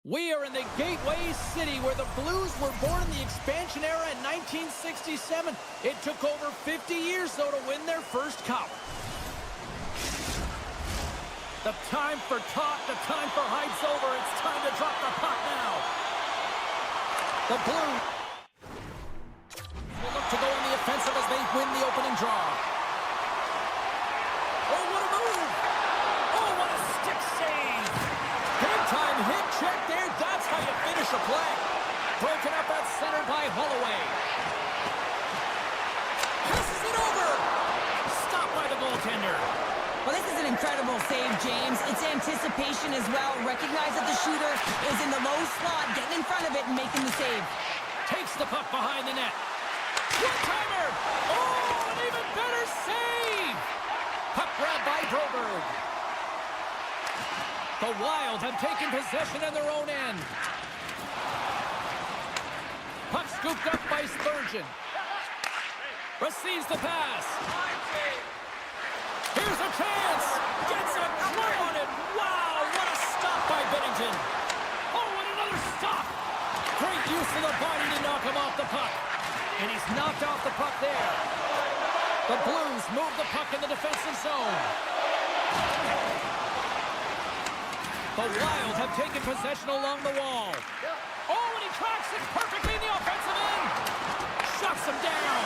We are in the Gateway City where the Blues were born in the expansion era in 1967. It took over 50 years, though, to win their first cup. The time for talk, the time for hype's over. It's time to drop the puck now. The Blues will look to go on the offensive as they win the opening draw. Oh, what a move! Oh, what a stick save! Big-time hit check there. That's how you finish a play. Broken up at center by Holloway. Passes it over. Stopped by the goaltender. Well, this is an incredible save, James. It's anticipation as well. Recognize that the shooter is in the low slot, getting in front of it and making the save. Takes the puck behind the net. One-timer! Oh, an even better save! Puck grabbed by Broberg. The Wild have taken possession on their own end. Puck scooped up by Spurgeon. Receives the pass. Here's a chance. Gets a try on it. Wow, what a stop by Binnington. Oh, and another stop. Great use of the body to knock him off the puck. And he's knocked off the puck there. The Blues move the puck in the defensive zone. The Wild have taken possession along the wall. Oh, and he tracks it perfectly in the offensive end. Shuts him down.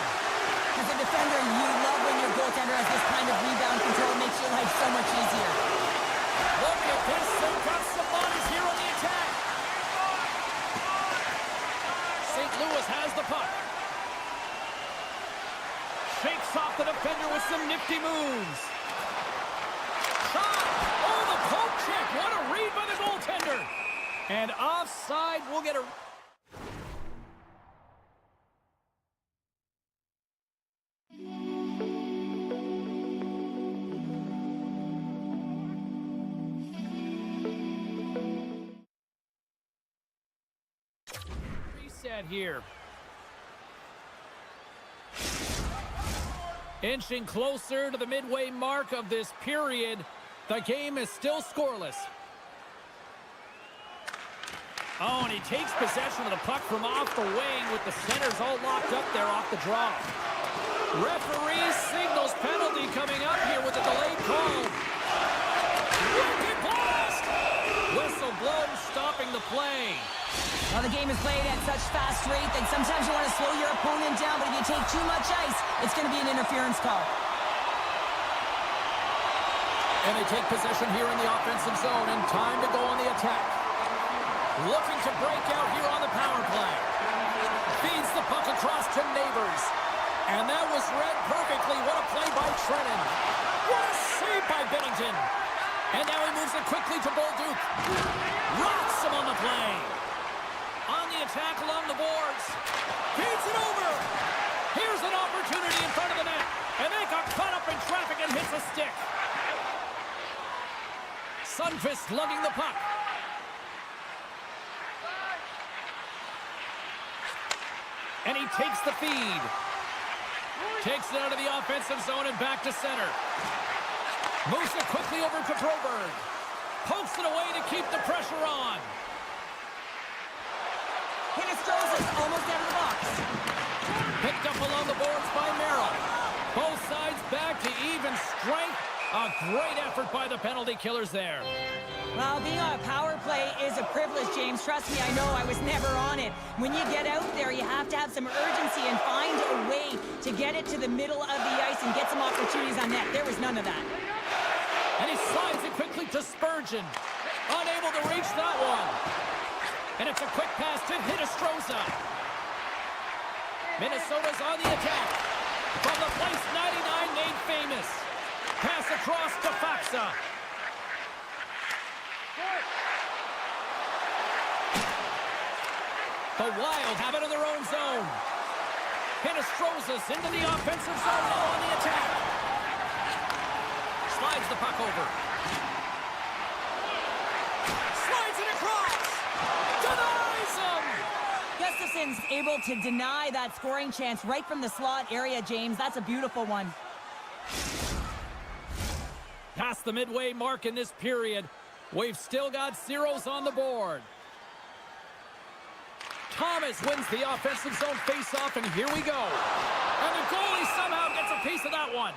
As a defender, you love when your goaltender has this kind of rebound control. It makes your life so much easier. Look at this. They've got some bodies here on the attack. St. Louis has the puck. Shakes off the defender with some nifty moves. Shot! Oh, the poke check! What a read by the goaltender! And offside, we'll get a... reset here. Inching closer to the midway mark of this period. The game is still scoreless. Oh, and he takes possession of the puck from off the wing with the centers all locked up there off the draw. Referee signals penalty coming up here with a delayed call. Wicked blast! Whistle blown, stopping the play. Well, the game is played at such fast rate that sometimes you want to slow your opponent down, but if you take too much ice, it's going to be an interference call. And they take possession here in the offensive zone, and time to go on the attack. Looking to break out here on the power play. Feeds the puck across to Neighbors. And that was read perfectly. What a play by Trennan. What a save by Binnington. And now he moves it quickly to Bolduc. Rocks him on the play. On the attack along the boards. Feeds it over. Here's an opportunity in front of the net. And they got caught up in traffic and hits a stick. Sundqvist lugging the puck. And he takes the feed. Takes it out of the offensive zone and back to center. Moves it quickly over to Broberg. Pokes it away to keep the pressure on. Hinostroza's almost out of the box. Picked up along the boards by Merrill. Both sides back to even strength. A great effort by the penalty killers there. Well, being on a power play is a privilege, James. Trust me, I know. I was never on it. When you get out there, you have to have some urgency and find a way to get it to the middle of the ice and get some opportunities on net. There was none of that. And he slides it quickly to Spurgeon. Unable to reach that one. And it's a quick pass to Hinostroza. Minnesota's on the attack. From the place 99 made famous. Pass across to Faksa. The Wild have it in their own zone. Hinostroza's into the offensive zone now on the attack. Slides the puck over. Slides it across. Denies him. Gustafson's able to deny that scoring chance right from the slot area, James. That's a beautiful one. Past the midway mark in this period. We've still got zeros on the board. Thomas wins the offensive zone faceoff, and here we go. And the goalie somehow gets a piece of that one.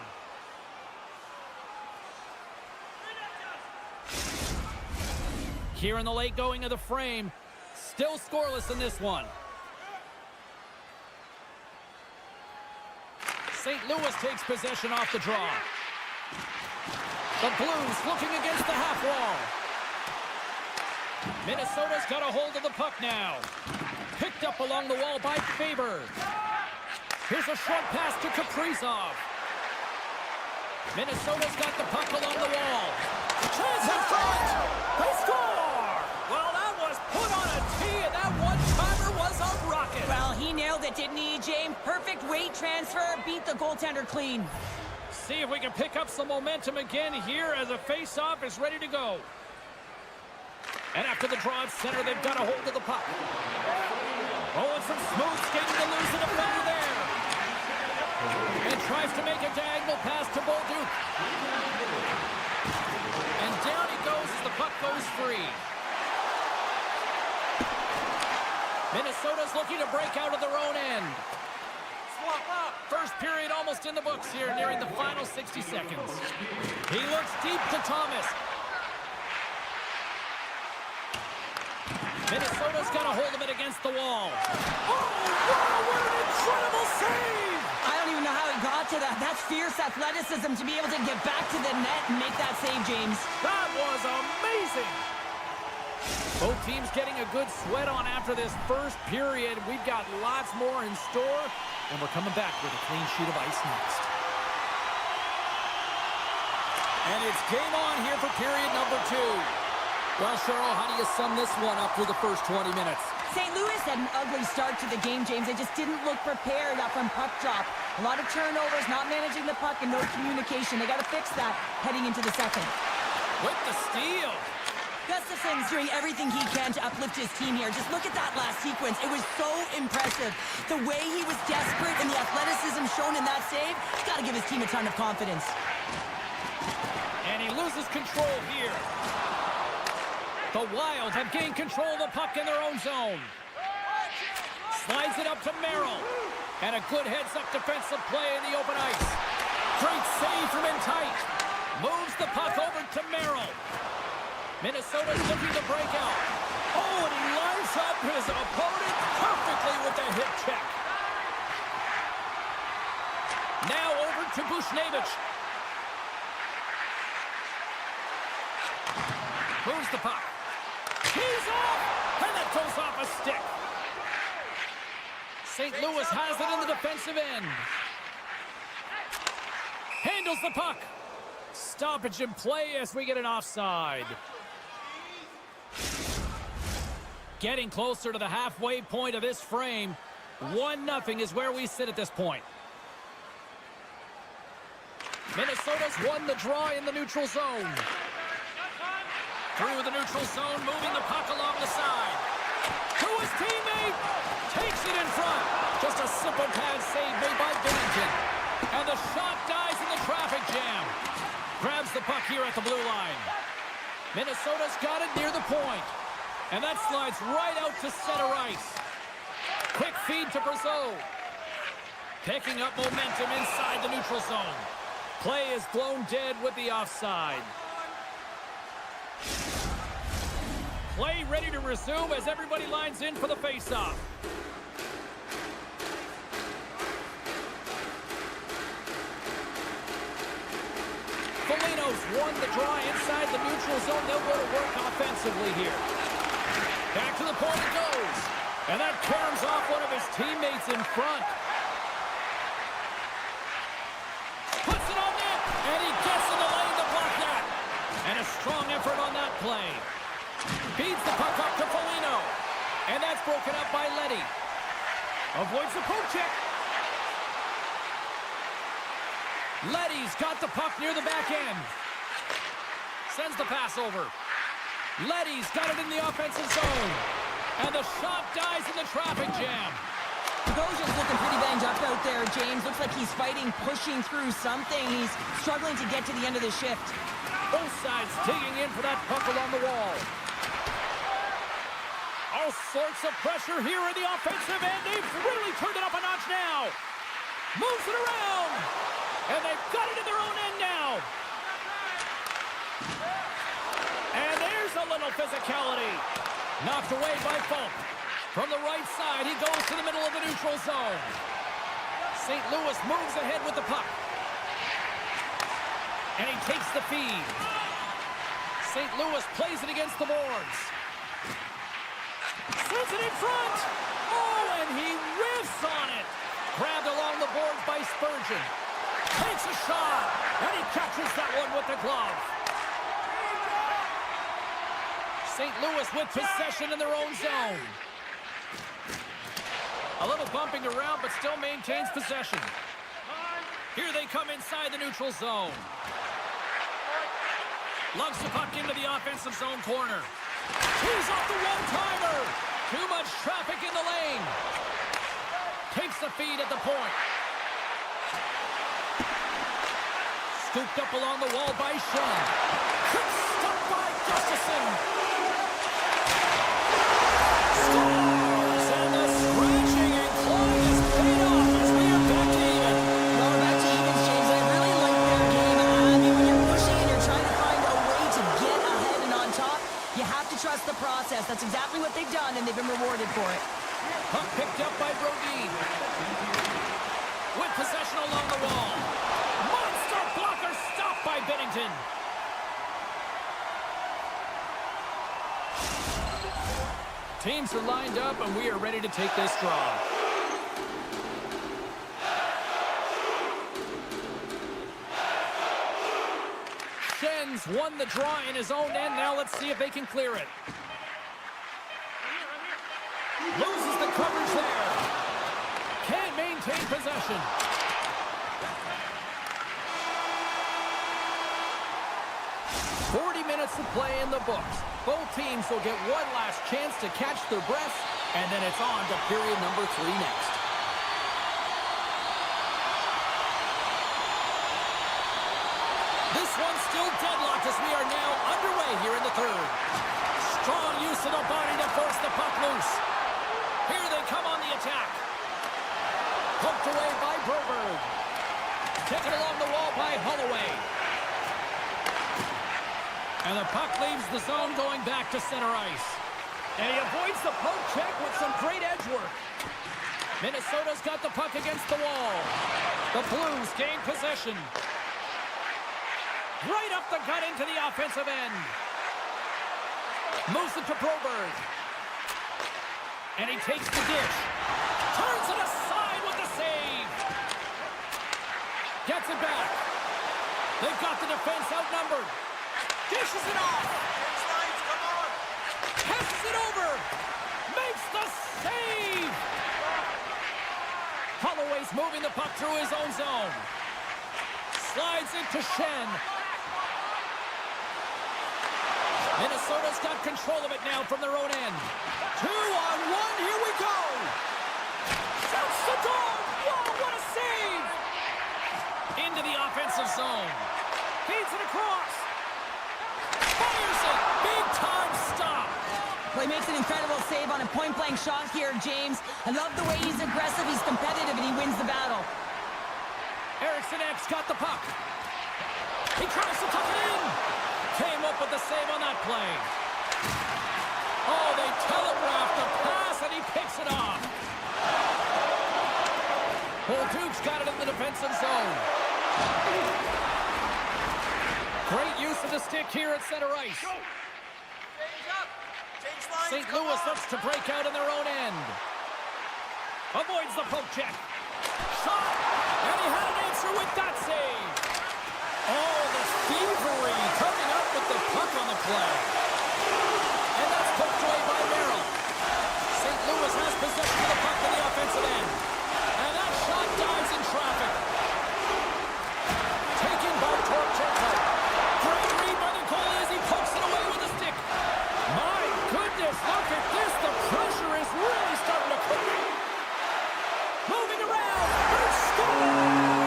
Here in the late going of the frame, still scoreless in this one. St. Louis takes possession off the draw. The Blues looking against the half wall. Minnesota's got a hold of the puck now. Picked up along the wall by Faber. Here's a short pass to Kaprizov. Minnesota's got the puck along the wall. Chance in front! They score! Well, that was put on a tee, and that one-timer was a rocket. Well, he nailed it, didn't he, James? Perfect weight transfer, beat the goaltender clean. See if we can pick up some momentum again here as a face-off is ready to go. And after the draw at center, they've got a hold of the puck. Oh, and some smooth skating to lose the defender there. And tries to make a diagonal pass to Bolduc. And down he goes as the puck goes free. Minnesota's looking to break out of their own end. First period almost in the books here, nearing the final 60 seconds. He looks deep to Thomas. Minnesota's got a hold of it against the wall. Oh, wow, what an incredible save! I don't even know how he got to that. That's fierce athleticism to be able to get back to the net and make that save, James. That was amazing! Both teams getting a good sweat on after this first period. We've got lots more in store, and we're coming back with a clean sheet of ice next. And it's game on here for period number 2. Well, Cheryl, how do you sum this one up through the first 20 minutes? St. Louis had an ugly start to the game, James. They just didn't look prepared up from puck drop. A lot of turnovers, not managing the puck, and no communication. They got to fix that heading into the second. With the steal. Gustafson's doing everything he can to uplift his team here. Just look at that last sequence. It was so impressive. The way he was desperate and the athleticism shown in that save, he's got to give his team a ton of confidence. And he loses control here. The Wild have gained control of the puck in their own zone. Slides it up to Merrill. And a good heads-up defensive play in the open ice. Great save from in tight. Moves the puck over to Merrill. Minnesota's looking to break out. Oh, and he lines up his opponent perfectly with the hip check. Now over to Bushnevich. Moves the puck. He's off! And that goes off a stick. St. Louis has it in the defensive end. Handles the puck. Stoppage in play as we get an offside. Getting closer to the halfway point of this frame. 1-0 is where we sit at this point. Minnesota's won the draw in the neutral zone. Through the neutral zone, moving the puck along the side. To his teammate! Takes it in front. Just a simple pad save made by Bennington. And the shot dies in the traffic jam. Grabs the puck here at the blue line. Minnesota's got it near the point. And that slides right out to center ice. Quick feed to Brazeau. Picking up momentum inside the neutral zone. Play is blown dead with the offside. Play ready to resume as everybody lines in for the face-off. Foligno's won the draw inside the neutral zone. They'll go to work offensively here. Back to the point it goes. And that caroms off one of his teammates in front. Puts it on net. And he gets in the lane to block that. And a strong effort on that play. Feeds the puck up to Foligno. And that's broken up by Leddy. Avoids the poke check. Leddy's got the puck near the back end. Sends the pass over. Leddy's got it in the offensive zone. And the shot dies in the traffic jam. Gojin's looking pretty banged up out there, James. Looks like he's fighting, pushing through something. He's struggling to get to the end of the shift. Both sides digging in for that puck along the wall. A All sorts of pressure here in the offensive end. They've really turned it up a notch now. Moves it around. And they've got it in their own end now. And there's a little physicality. Knocked away by Folk. From the right side, he goes to the middle of the neutral zone. St. Louis moves ahead with the puck. And he takes the feed. St. Louis plays it against the boards. Sends it in front. Oh, and he riffs on it. Grabbed along the boards by Spurgeon. Takes a shot. And he catches that one with the glove. St. Louis with possession in their own zone. A little bumping around, but still maintains possession. Here they come inside the neutral zone. Lugs the puck into the offensive zone corner. Tees off the one-timer. Too much traffic in the lane. Takes the feed at the point. Scooped up along the wall by Shen. Quick stop by Gustafson. Scores! And the scratching and clawing is paid off as we are back to even. Well, we're back to even, James. I really like their game. I mean, when you're pushing and you're trying to find a way to get ahead and on top, you have to trust the process. That's exactly what they've done, and they've been rewarded for it. Puck picked up by Brodin. With possession along the wall. Monster blocker stopped by Bennington. Teams are lined up, and we are ready to take this draw. Shen's won the draw in his own end. Now let's see if they can clear it. Loses the coverage there. Can't maintain possession. To play in the books. Both teams will get one last chance to catch their breath, and then it's on to period number 3 next. This one's still deadlocked as we are now underway here in the third. Strong use of the body to force the puck loose. Here they come on the attack. Poked away by Broberg. Taken along the wall by Holloway. And the puck leaves the zone going back to center ice. And he avoids the poke check with some great edge work. Minnesota's got the puck against the wall. The Blues gain possession. Right up the gut into the offensive end. Moves it to Broberg. And he takes the dish. Turns it aside with the save. Gets it back. They've got the defense outnumbered. Dishes it off. Come on. Passes it over. Makes the save. Holloway's moving the puck through his own zone. Slides it to Shen. Minnesota's got control of it now from their own end. 2-on-1. Here we go. Shoots the dog. Whoa, what a save. Into the offensive zone. Feeds it across. Fires it! Big-time stop! Well, he makes an incredible save on a point-blank shot here, James. I love the way he's aggressive, he's competitive, and he wins the battle. Eriksson Ek's got the puck. He tries to tuck it in. Came up with the save on that play. Oh, they telegraphed the pass, and he picks it off. Bolduc's got it in the defensive zone. Great use of the stick here at center ice. St. Louis looks to break out in their own end. Avoids the poke check. Shot! And he had an answer with that save. Oh, the thievery coming up with the puck on the play. And that's poked away by Merrill. St. Louis has possession of the puck in the offensive end. And that shot dives in traffic. Taken by Torchenko. Great read by the goalie as he pokes it away with a stick. My goodness, look at this. The pressure is really starting to cook. Moving around. First score.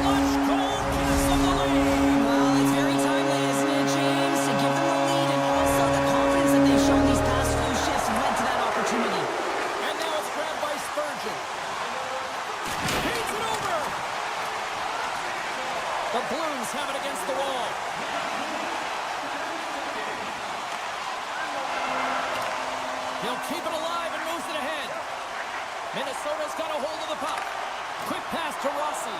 Clutch goal pass on the lane. Well, it's very timely, isn't it, James? To give them the lead and also the confidence that they've shown these past few shifts led to have it against the wall. He'll keep it alive and moves it ahead. Minnesota's got a hold of the puck. Quick pass to Rossi.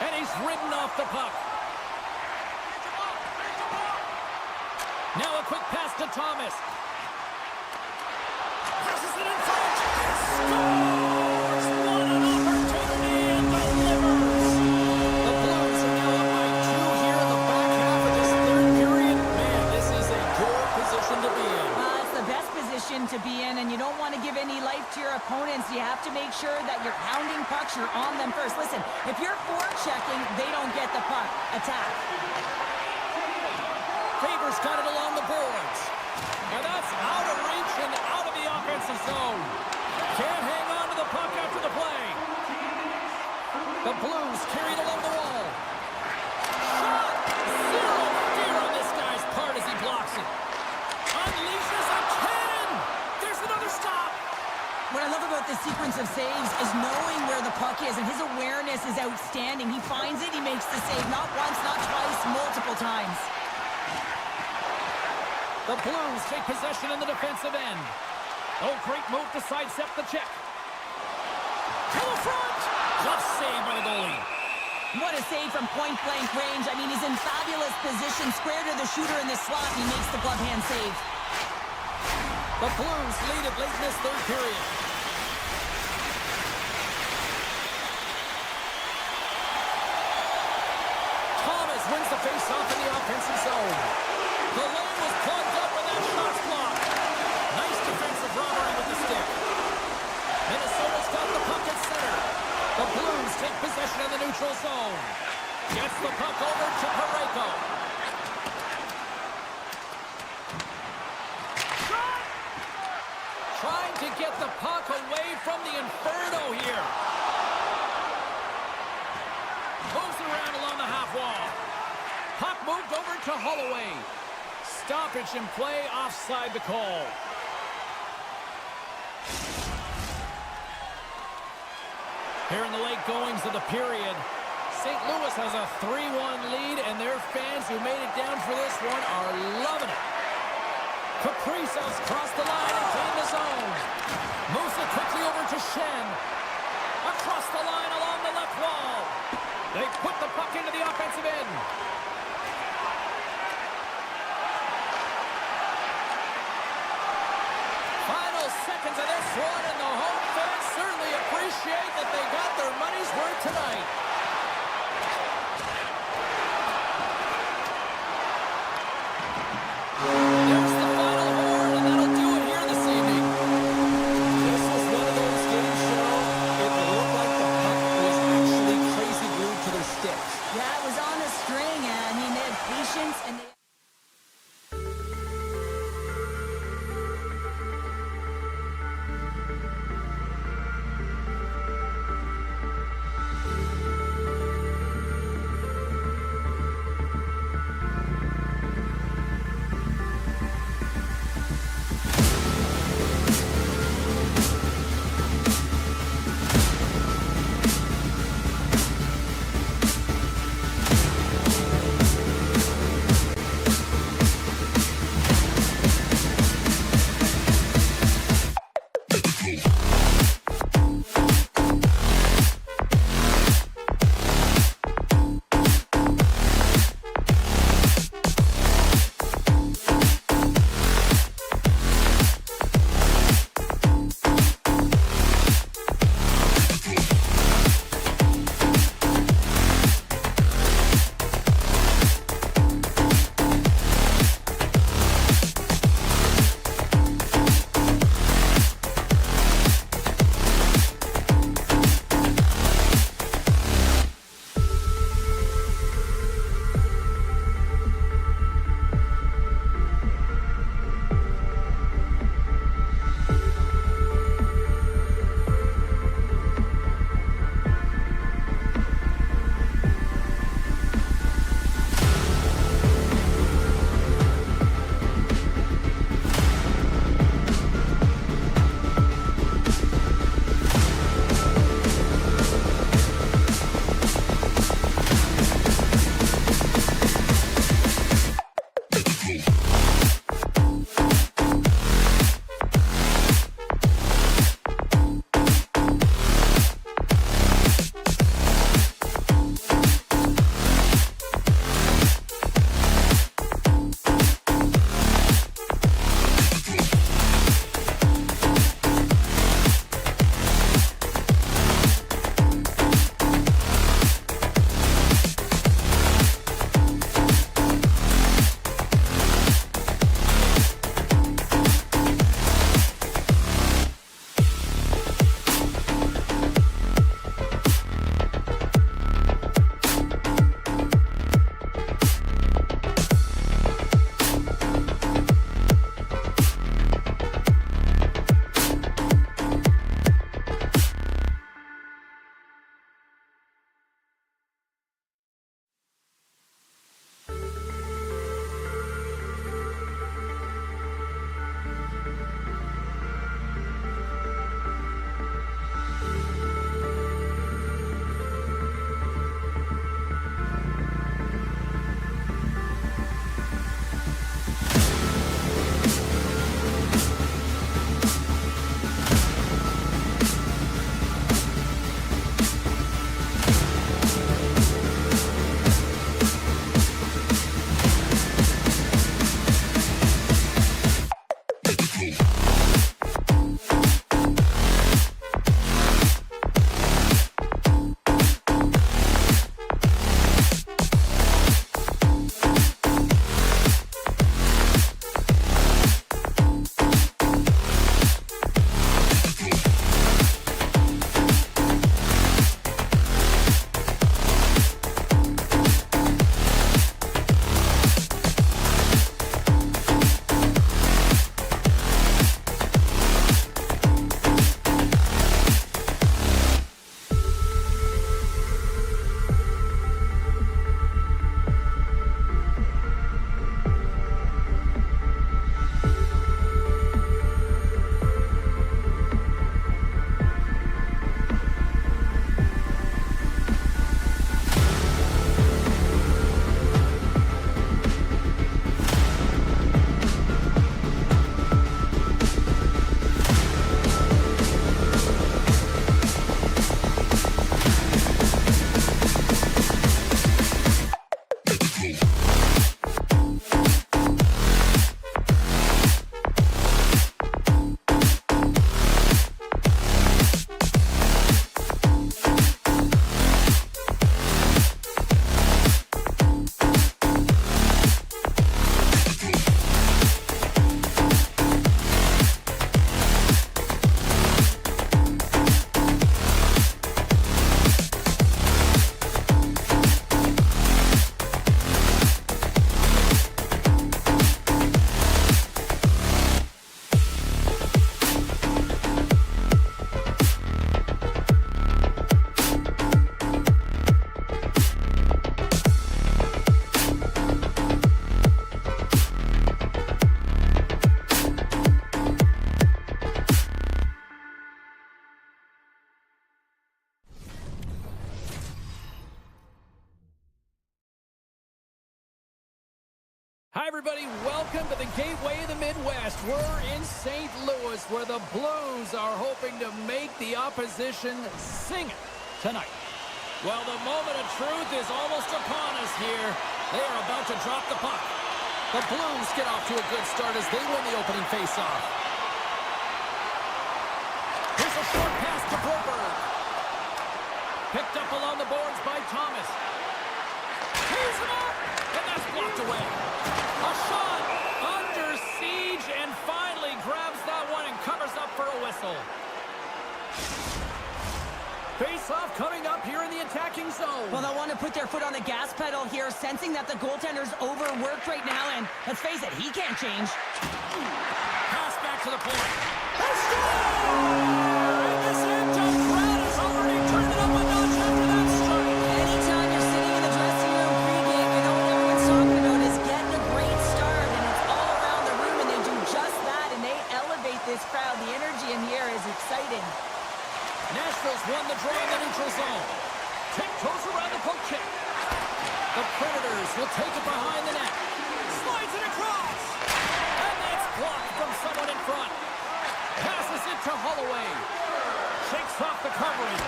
And he's ridden off the puck. Now a quick pass to Thomas. Passes it in front. Scores! What an opportunity and delivers. The Blues are now up by 2 here in the back half of this third period. Man, this is a good position to be in. It's the best position to be in, and you don't want to give any life to your opponents. You have to make sure that you're hounding pucks, you're on them first. Listen, if you're forechecking, they don't get the puck. Attack. Faber's got it along the boards. And that's out of reach and out of the offensive zone. Can't hang on to the puck after the play. The Blues carried along the wall. Shot! Zero fear on this guy's part as he blocks it. Unleashes a cannon! There's another stop! What I love about this sequence of saves is knowing where the puck is, and his awareness is outstanding. He finds it, he makes the save, not once, not twice, multiple times. The Blues take possession in the defensive end. Oh, great move to sidestep the check. To the front! Tough save by the goalie. What a save from point-blank range. I mean, he's in fabulous position, square to the shooter in the slot, and he makes the glove hand save. The Blues lead it late in this third period. Thomas wins the face-off in the offensive zone. The lane was plugged up and that shot's blocked. Nice defensive robbery with the stick. Minnesota's got the puck at center. The Blues take possession of the neutral zone. Gets the puck over to HrabriPero. Shot! Trying to get the puck away from the Inferno here. Moves it around along the half wall. Puck moved over to Holloway. Stoppage in play, offside the call. Here in the late goings of the period, St. Louis has a 3-1 lead, and their fans who made it down for this one are loving it. Kaprizov's crossed the line and gained the zone. Moves it quickly over to Shen. Across the line along the left wall. They put the puck into the offensive end. Seconds of this one, and the home fans certainly appreciate that they got their money's worth tonight. There's the final horn, and that'll do it here this evening. This was one of those games, Cheryl. It looked like the puck was actually crazy glued to their sticks. Yeah, it was on a string. I mean, they had patience, and they... Hi, everybody. Welcome to the Gateway of the Midwest. We're in St. Louis, where the Blues are hoping to make the opposition sing it tonight. Well, the moment of truth is almost upon us here. They are about to drop the puck. The Blues get off to a good start as they win the opening faceoff. Here's a short pass to Broberg. Picked up along the boards by Thomas. He's him up, and that's blocked away. A shot under siege and finally grabs that one and covers up for a whistle. Face-off coming up here in the attacking zone. Well, they'll want to put their foot on the gas pedal here, sensing that the goaltender's overworked right now, and let's face it, he can't change. Pass back to the point. And this end-up crowd has already turned it up a notch after that strike. Anytime you're sitting in the dressing room pregame, you know what everyone's talking about is getting a great start, and it's all around the room, and they do just that, and they elevate this crowd. The energy in the air is exciting. Nashville's won the draw in the neutral zone. Tiptoes around the poke check. The Predators will take it behind the net. Slides it across. And that's blocked from someone in front. Passes it to Holloway. Shakes off the coverage.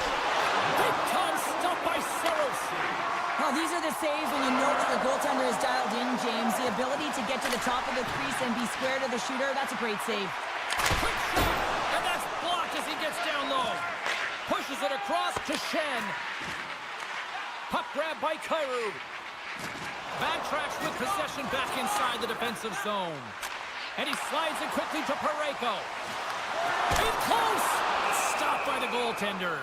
Big time stop by Saros. Well, these are the saves when you know that the goaltender is dialed in, James. The ability to get to the top of the crease and be square to the shooter, that's a great save. Quick shot. And that's blocked as he gets down low. Pushes it across to Shen. Puck grab by Kyrou. Backtracks with possession back inside the defensive zone. And he slides it quickly to Parayko. In close. Stopped by the goaltender.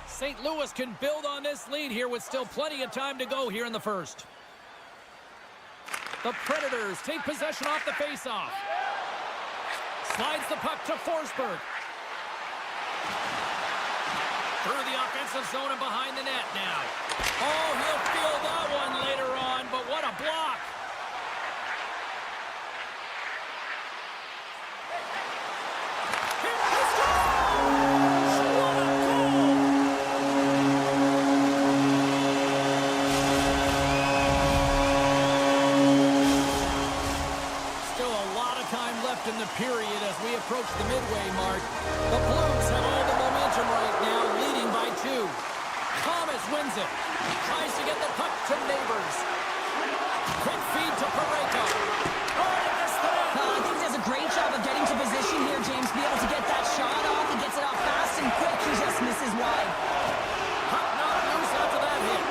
St. Louis can build on this lead here with still plenty of time to go here in the first. The Predators take possession off the faceoff. Slides the puck to Forsberg. Through the offensive zone and behind the net now. Oh, he'll feel that one later on, but what a block. Here he scores! What a goal! Still a lot of time left in the period as we approach the midway mark. The Blues have all the momentum right now, leading by 2. Thomas wins it. Tries to get the puck to Neighbors. Quick feed to Parayko. Oh, he missed the net. I think he does a great job of getting to position here, James. Be able to get that shot off. He gets it off fast and quick. He just misses wide. Puck knocked loose after that hit.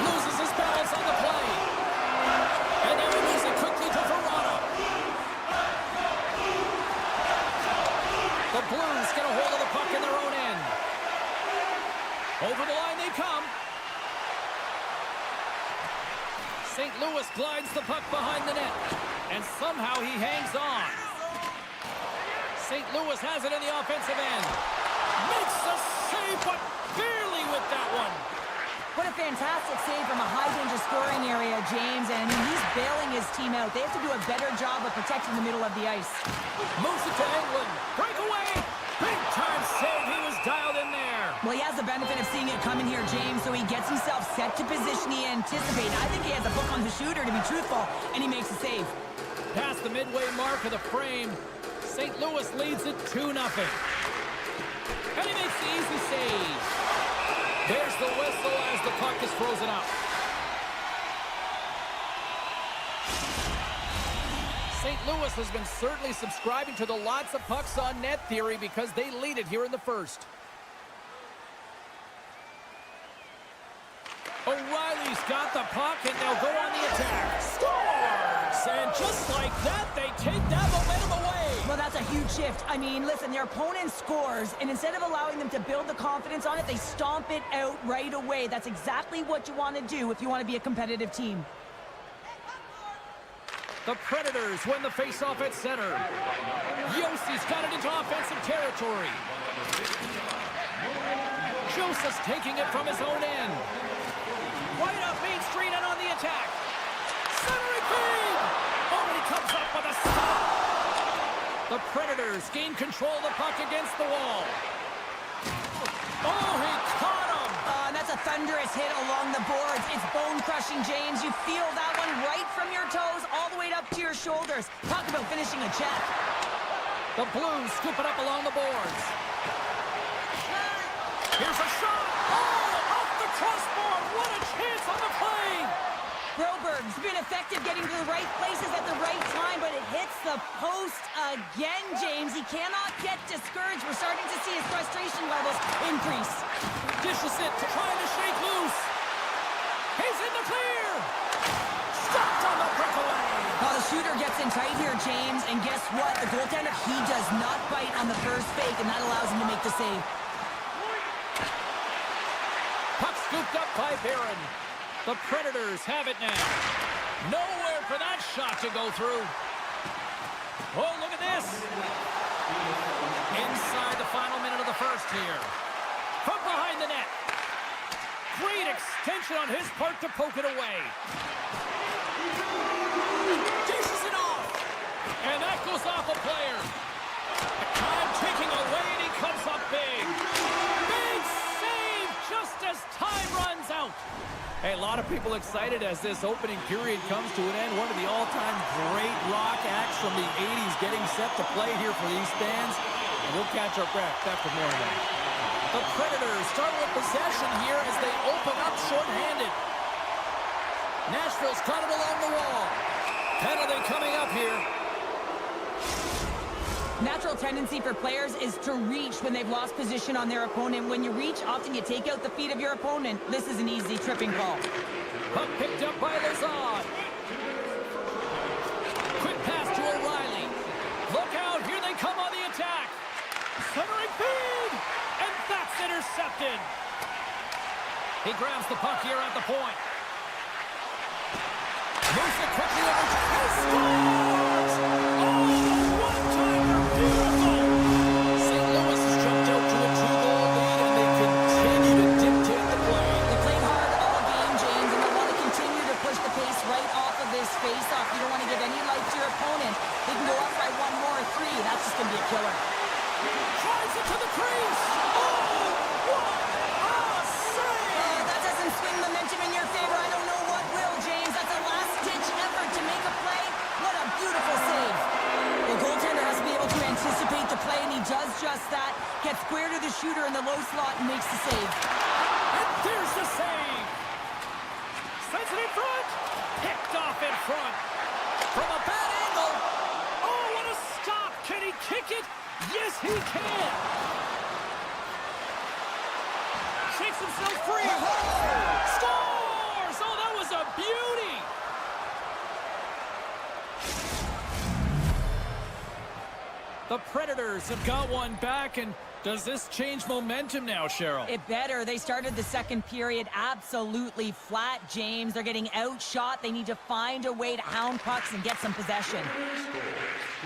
Loses his balance on the play. And now he moves it quickly to Verano. The Blues get a hold of the puck in their own end. Over the line they come. St. Louis glides the puck behind the net. And somehow he hangs on. St. Louis has it in the offensive end. Makes a save, but barely with that one. What a fantastic save from a high-danger scoring area, James. And I mean, he's bailing his team out. They have to do a better job of protecting the middle of the ice. Moves it to England. Breakaway. Big-time save. He was dialed in there. Well, he has the benefit of seeing it coming here, James, so he gets himself set to position he anticipates. I think he has a book on the shooter, to be truthful, and he makes a save. Past the midway mark of the frame, St. Louis leads it 2-0. And he makes the easy save. There's the whistle as the puck is frozen up. St. Louis has been certainly subscribing to the lots of pucks on net theory because they lead it here in the first. O'Reilly's got the puck, and they'll go on the attack. Scores! And just like that, they take that momentum away. Well, that's a huge shift. I mean, listen, their opponent scores, and instead of allowing them to build the confidence on it, they stomp it out right away. That's exactly what you want to do if you want to be a competitive team. The Predators win the faceoff at center. Yossi's got it into offensive territory. Joseph's taking it from his own end. Right up Main Street and on the attack. Centering feed! Oh, and he comes up with a stop. The Predators gain control of the puck against the wall. Oh, he caught him! thunderous hit along the boards. It's bone-crushing, James. You feel that one right from your toes all the way up to your shoulders. Talk about finishing a check. The Blues scoop it up along the boards. Here's a shot. Oh, off the crossbar. What a chance on the play. Broberg's been effective getting to the right places at the right time, but it hits the post again, James. He cannot get discouraged. We're starting to see his frustration levels increase. Dishes it, trying to shake loose. He's in the clear. Stopped on the breakaway. The shooter gets in tight here, James, and guess what? The goaltender, he does not bite on the first fake, and that allows him to make the save. Puck scooped up by Barron. The Predators have it now. Nowhere for that shot to go through. Oh, look at this. Inside the final minute of the first here. From behind the net. Great extension on his part to poke it away. Dishes it off. And that goes off a player. Time ticking away, and he comes up big. Big save just as time runs out. Hey, a lot of people excited as this opening period comes to an end. One of the all-time great rock acts from the 80s getting set to play here for these fans. And we'll catch our breath after more of that. The Predators start with possession here as they open up shorthanded. Nashville's got it along the wall. Penalty coming up here. Natural tendency for players is to reach when they've lost position on their opponent. When you reach, often you take out the feet of your opponent. This is an easy tripping call. Puck picked up by Lazard. Quick pass to O'Reilly. Look out, here they come on the attack. Centering feed, and that's intercepted. He grabs the puck here at the point. Moves it quickly over to he scores! Oh, one-timer, beautiful! St. Louis has jumped out to a 2-goal lead, and they continue to dictate the play. They played hard all game, James, and they want to continue to push the pace right off of this face-off. You don't want to give any life to your opponent. They can go up by 1 more or 3. That's just going to be a killer. Tries it to the crease! Oh, what a save! That doesn't swing momentum in your favor. I don't know what will, James. That's a last-ditch effort to make a play. What a beautiful save. The goaltender has to be able to anticipate the play, and he does just that. Gets square to the shooter in the low slot and makes the save. And there's the save! Sends it in front! Picked off in front! From a bad angle! Oh, what a stop! Can he kick it? Yes, he can! Shakes himself free! Scores! Oh, that was a beauty! The Predators have got one back, and does this change momentum now, Cheryl? It better. They started the second period absolutely flat, James. They're getting outshot. They need to find a way to hound pucks and get some possession.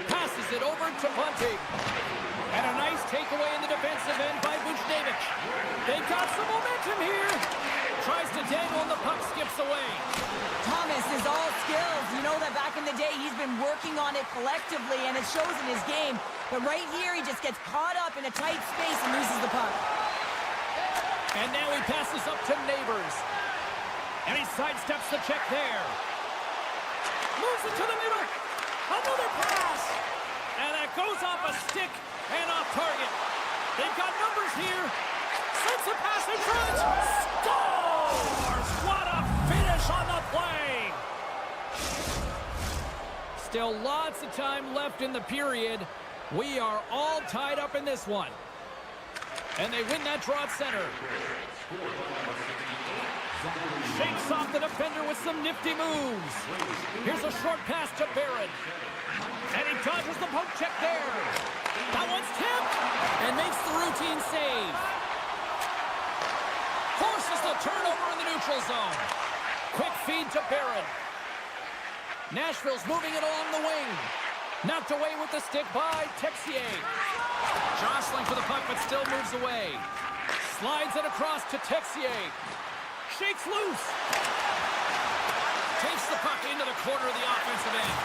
Passes it over to Bunting. And a nice takeaway in the defensive end by Buchnevich. They've got some momentum here. Tries to dangle and the puck skips away. Thomas is all skills. You know that back in the day, he's been working on it collectively, and it shows in his game. But right here, he just gets caught up in a tight space and loses the puck. And now he passes up to Neighbors. And he sidesteps the check there. Moves it to the middle. Another pass. And that goes off a stick and off target. They've got numbers here. Sends a pass in front. Scores! What a finish on the play. Still lots of time left in the period. We are all tied up in this one. And they win that draw at center. Shakes off the defender with some nifty moves. Here's a short pass to Barron. And he dodges the poke check there. That one's tipped and makes the routine save. Forces the turnover in the neutral zone. Quick feed to Barron. Nashville's moving it along the wing. Knocked away with the stick by Texier. Jostling for the puck, but still moves away. Slides it across to Texier. Shakes loose. Takes the puck into the corner of the offensive end.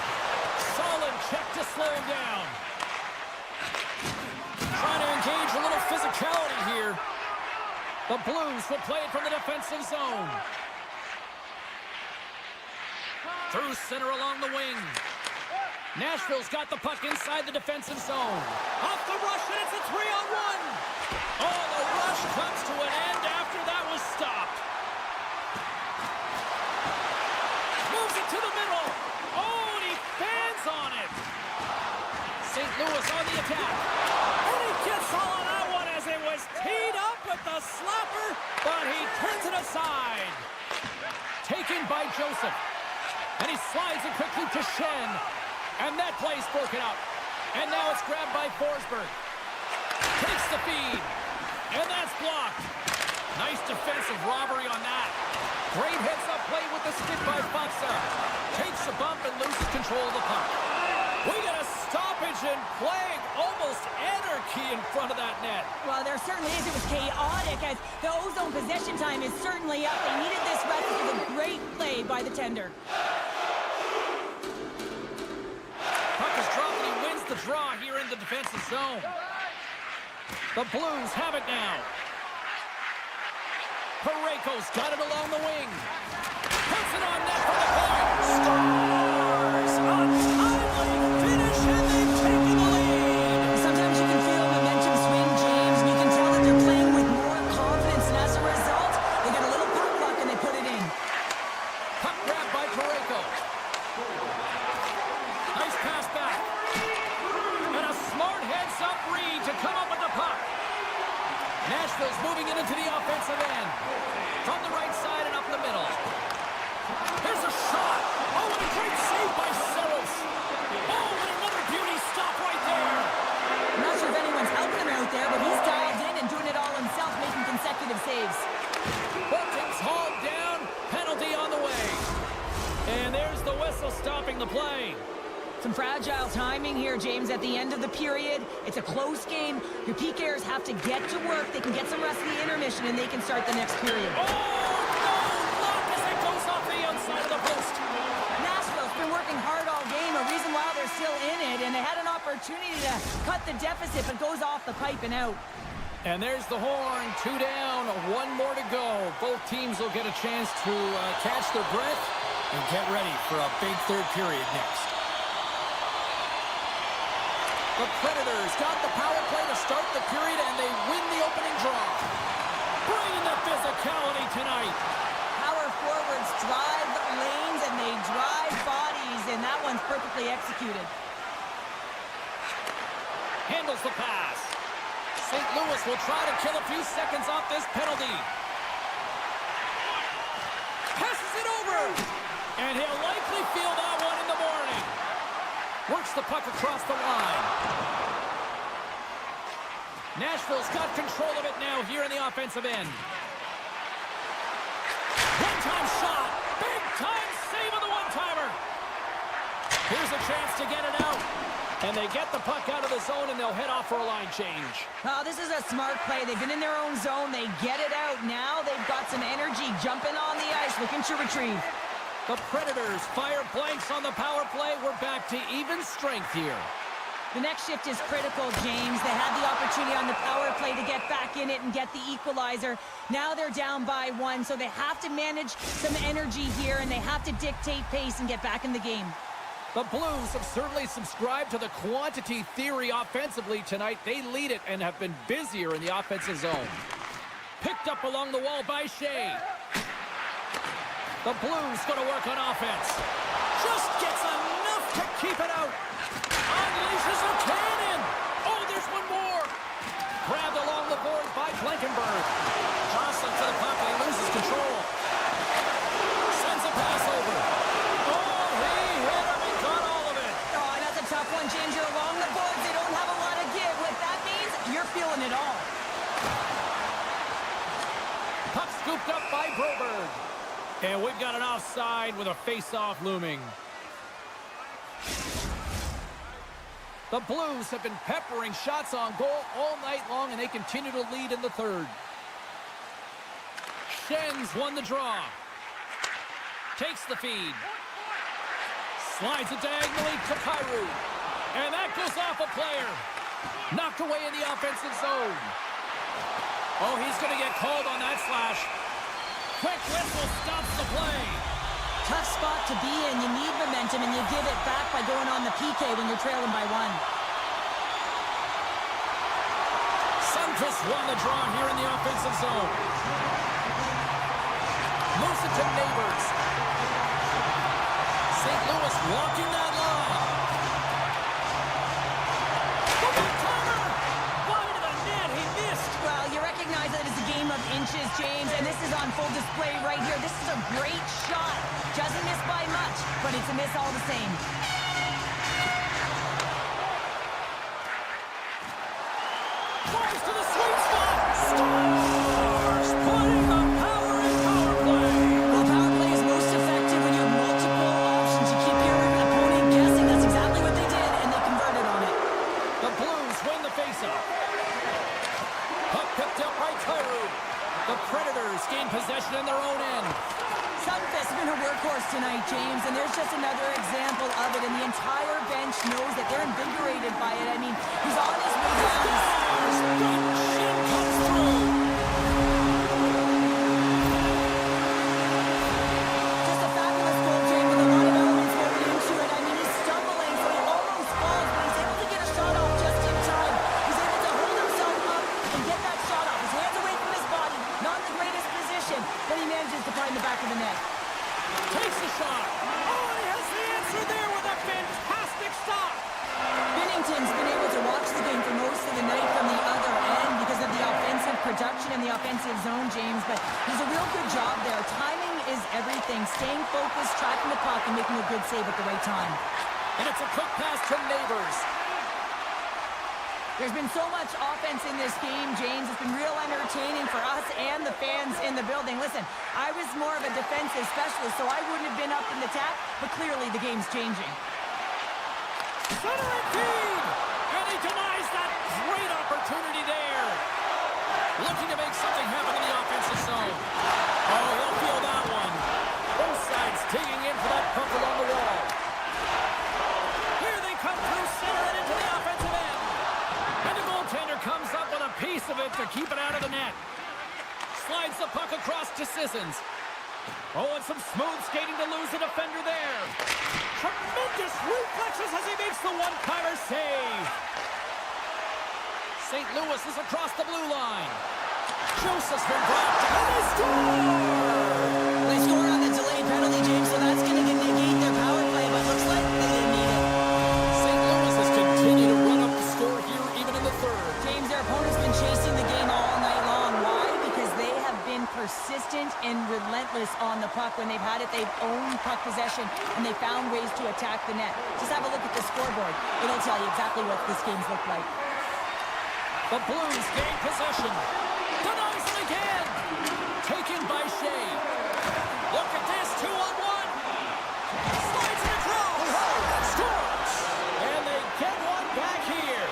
Solid check to slow him down. Trying to engage a little physicality here. The Blues will play it from the defensive zone. Through center along the wing. Nashville's got the puck inside the defensive zone. Off the rush, and it's a 3-on-1. Oh, the rush comes to an end after that was stopped. Moves it to the middle. Oh, and he fans on it. St. Louis on the attack. And he gets all on that one as it was teed up with the slapper, but he turns it aside. Taken by Joseph. And he slides it quickly to Shen. And that play's broken up. And now it's grabbed by Forsberg. Takes the feed. And that's blocked. Nice defensive robbery on that. Great heads-up play with the stick by Faksa. Takes a bump and loses control of the puck. We got a stoppage in play. Almost anarchy in front of that net. Well, there certainly is. It was chaotic as the ozone possession time is certainly up. They needed this rest. It was a great play by the tender. Puck is dropped and he wins the draw here in the defensive zone. The Blues have it now. Pareko's got it along the wing. Puts it on net for the point. Scores! A timely finish and they've taken the lead. Sometimes you can feel momentum swing, James, and you can tell that they're playing with more confidence. And as a result, they got a little puck luck and they put it in. Puck grab by Pareko. Nice pass back. And a smart heads-up read to come up with the puck. Nashville's moving it into the offensive end. From the right side and up the middle. Here's a shot. Oh, what a great save by Saros. Oh, and another beauty stop right there. I'm not sure if anyone's helping him out there, but he's dialed in and doing it all himself, making consecutive saves. Bolton's hauled down. Penalty on the way. And there's the whistle stopping the play. Some fragile timing here, James, at the end of the period. It's a close game. Your PKers have to get to work. They can get some rest in the intermission, and they can start the next period. Oh, no! Block as it goes off the outside of the post. Nashville's been working hard all game, a reason why they're still in it, and they had an opportunity to cut the deficit, but goes off the pipe and out. And there's the horn. 2 down, 1 more to go. Both teams will get a chance to catch their breath and get ready for a big third period next. The Predators got the power play to start the period, and they win the opening draw. Bringing the physicality tonight. Power forwards drive lanes, and they drive bodies, and that one's perfectly executed. Handles the pass. St. Louis will try to kill a few seconds off this penalty. Passes it over. And he'll likely feel that one in the morning. Works the puck across the line. Nashville's got control of it now here in the offensive end. One-time shot. Big-time save on the one-timer. Here's a chance to get it out. And they get the puck out of the zone, and they'll head off for a line change. Oh, this is a smart play. They've been in their own zone. They get it out. Now they've got some energy jumping on the ice, looking to retrieve. The Predators fire blanks on the power play. We're back to even strength here. The next shift is critical, James. They had the opportunity on the power play to get back in it and get the equalizer. Now they're down by 1, so they have to manage some energy here, and they have to dictate pace and get back in the game. The Blues have certainly subscribed to the quantity theory offensively tonight. They lead it and have been busier in the offensive zone. Picked up along the wall by Shea. The Blues going to work on offense. Just gets enough to keep it out. Unleashes a cannon. Oh, there's one more. Grabbed along the boards by Blankenberg. Jostling to the puck and he loses control. Sends a pass over. Oh, he hit him and got all of it. Oh, that's a tough one, James. You're along the boards. They don't have a lot of give. What that means, you're feeling it all. Puck scooped up by Broberg. And we've got an offside with a face-off looming. The Blues have been peppering shots on goal all night long, and they continue to lead in the third. Schen's won the draw. Takes the feed. Slides it diagonally to Kyrou. And that goes off a player. Knocked away in the offensive zone. Oh, he's going to get called on that slash. Quick whistle stops the play. Tough spot to be in. You need momentum, and you give it back by going on the PK when you're trailing by 1. Sunquist won the draw here in the offensive zone. Moves it to Neighbors. St. Louis walking that line. The one-timer! Wide of the net, he missed. Well, you recognize that it's a game of inches, James, and this is on full display right here. This is a great shot. Doesn't miss by much, but it's a miss all the same. Fires to the sweet spot. Stars putting the power in power play. Well, power play is most effective when you have multiple options to keep your opponent guessing. That's exactly what they did, and they converted on it. The Blues win the faceoff. Puck picked up by Kyrou. The Predators gain possession in their own end. Sunquist has been a workhorse tonight, James, and there's just another example of it, and the entire bench knows that they're invigorated by it. I mean, he's on his way down. Shin comes through. Just a fabulous goal, James, with a lot of elements going into it. I mean, he's stumbling, so he almost falls, but he's able to get a shot off just in time. He's able to hold himself up and get that shot off. His hands away from his body, not in the greatest position, but he manages to find the back of the net. Takes the shot. Oh, he has the answer there with a fantastic stop. Binnington's been able to watch the game for most of the night from the other end because of the offensive production and the offensive zone, James, but he's a real good job there. Timing is everything. Staying focused, tracking the puck, and making a good save at the right time. And it's a quick pass to Neighbors. There's been so much offense in this game, James. It's been real entertaining for us and the fans in the building. Listen, I was more of a defensive specialist, so I wouldn't have been up in the tap, but clearly the game's changing. Center and feed! And he denies that great opportunity there. Looking to make something happen in the offensive zone. Oh, he'll feel that one. Both sides digging in for that puck along the wall. Here they come through center and into the offensive end. And the goaltender comes up with a piece of it to keep it out of the net. Slides the puck across to Sissons. Oh, and some smooth skating to lose a defender there. Tremendous reflexes as he makes the one-timer save. St. Louis is across the blue line. Joseph's been blocked, and they score! They score on the delayed penalty, James, so that's going to negate their power play, but looks like they didn't need it. St. Louis has continued to run up the score here, even in the third. James, their opponent's been chasing the game all night long. Why? Because they have been persistent and relentless on the puck. When they've had it, they've owned puck possession, and they found ways to attack the net. Just have a look at the scoreboard. It'll tell you exactly what this game's looked like. The Blues gain possession. Denies it again. Taken by Shea. Look at this, 2-on-1. Slides it across. Scores. And they get one back here.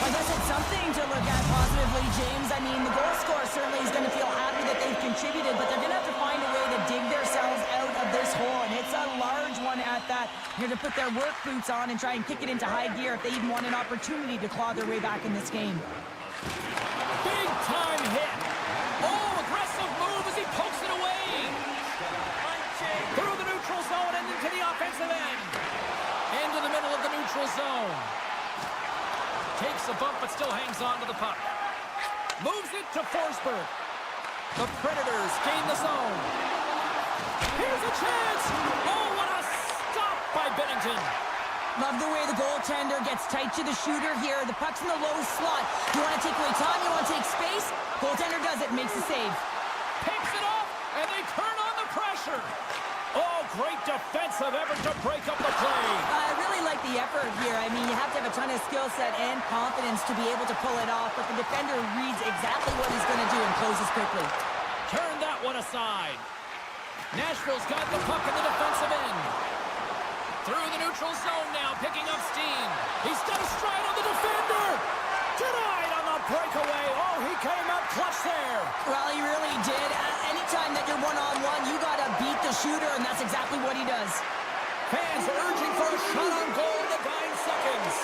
I guess it's something to look at positively, James. I mean, the goal scorer certainly is going to feel happy that they've contributed, but they're going to have to find a way to dig themselves out of this hole, and it's a large one at that. They're going to put their work boots on and try and kick it into high gear if they even want an opportunity to claw their way back in this game. Big time hit. Oh, aggressive move as he pokes it away. Through the neutral zone and into the offensive end. Into the middle of the neutral zone. Takes a bump but still hangs on to the puck. Moves it to Forsberg. The Predators gain the zone. Here's a chance. Oh, what a stop by Binnington. Love the way the goaltender gets tight to the shooter here. The puck's in the low slot. You want to take away time? You want to take space? Goaltender does it and makes the save. Picks it off, and they turn on the pressure. Oh, great defensive effort to break up the play. I really like the effort here. I mean, you have to have a ton of skill set and confidence to be able to pull it off, but the defender reads exactly what he's going to do and closes quickly. Turn that one aside. Nashville's got the puck in the defensive end. Through the neutral zone now, picking up steam. He's got a stride on the defender. Denied on the breakaway. Oh, he came up clutch there. Well, he really did. Anytime that you're one-on-one, you got to beat the shooter, and that's exactly what he does. Fans are urging for a shot on goal in the 9 seconds.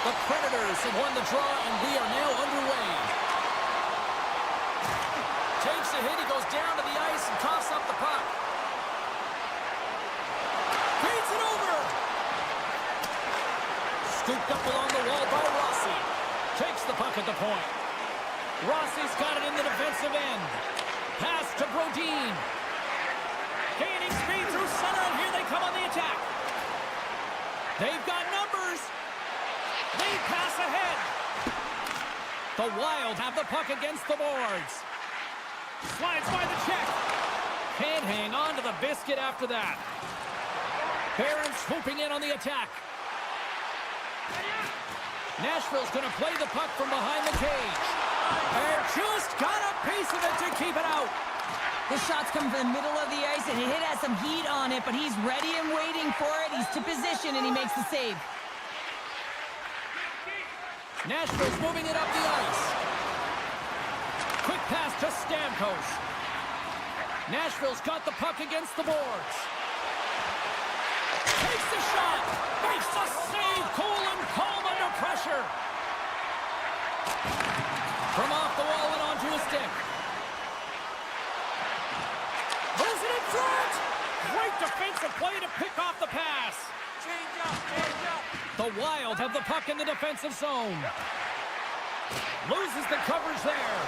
The Predators have won the draw, and we are now underway. Takes a hit. He goes down to the ice and coughs up the puck. Feeds it over. Scooped up along the wall by Rossi. Takes the puck at the point. Rossi's got it in the defensive end. Pass to Brodin. Gaining speed through center, and here they come on the attack. They've got numbers. They pass ahead. The Wild have the puck against the boards. Slides by the check. Can't hang on to the biscuit after that. Barron swooping in on the attack. Nashville's going to play the puck from behind the cage. And just got a piece of it to keep it out. The shot's coming from the middle of the ice, and it has some heat on it, but he's ready and waiting for it. He's to position, and he makes the save. Nashville's moving it up the ice. Quick pass to Stamkos. Nashville's got the puck against the boards. Takes the shot. Makes the save. Cool and calm under pressure. From off the wall and onto a stick. Moves it in front. Great defensive play to pick off the pass. Change up, change up. The Wild have the puck in the defensive zone. Loses the coverage there.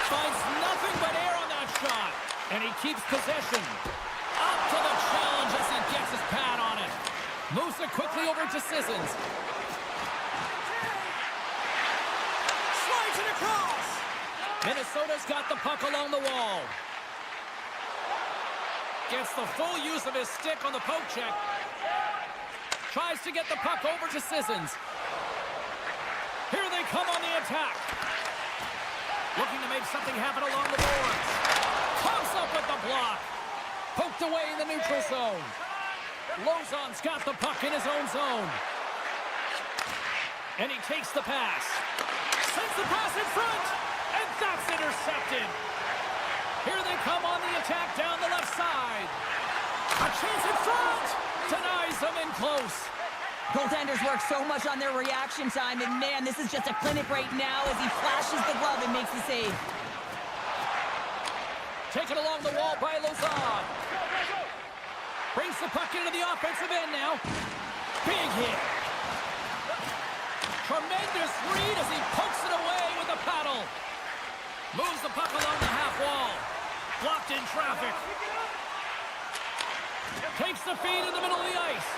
Finds nothing but air on that shot. And he keeps possession. Up to the challenge as he gets his pad on it. Moves it quickly over to Sissons. Slides it across. Minnesota's got the puck along the wall. Gets the full use of his stick on the poke check. Tries to get the puck over to Sissons. Here they come on the attack. Looking to make something happen along the boards. Comes up with the block. Poked away in the neutral zone. Lauzon's got the puck in his own zone. And he takes the pass. Sends the pass in front. And that's intercepted. Here they come on the attack down the left side. A chance in front. Denies them in close. Goaltenders work so much on their reaction time, and man, this is just a clinic right now as he flashes the glove and makes the save. Taken along the wall by Lauzon. Brings the puck into the offensive end now. Big hit. Tremendous read as he pokes it away with the paddle. Moves the puck along the half wall. Blocked in traffic. Takes the feed in the middle of the ice.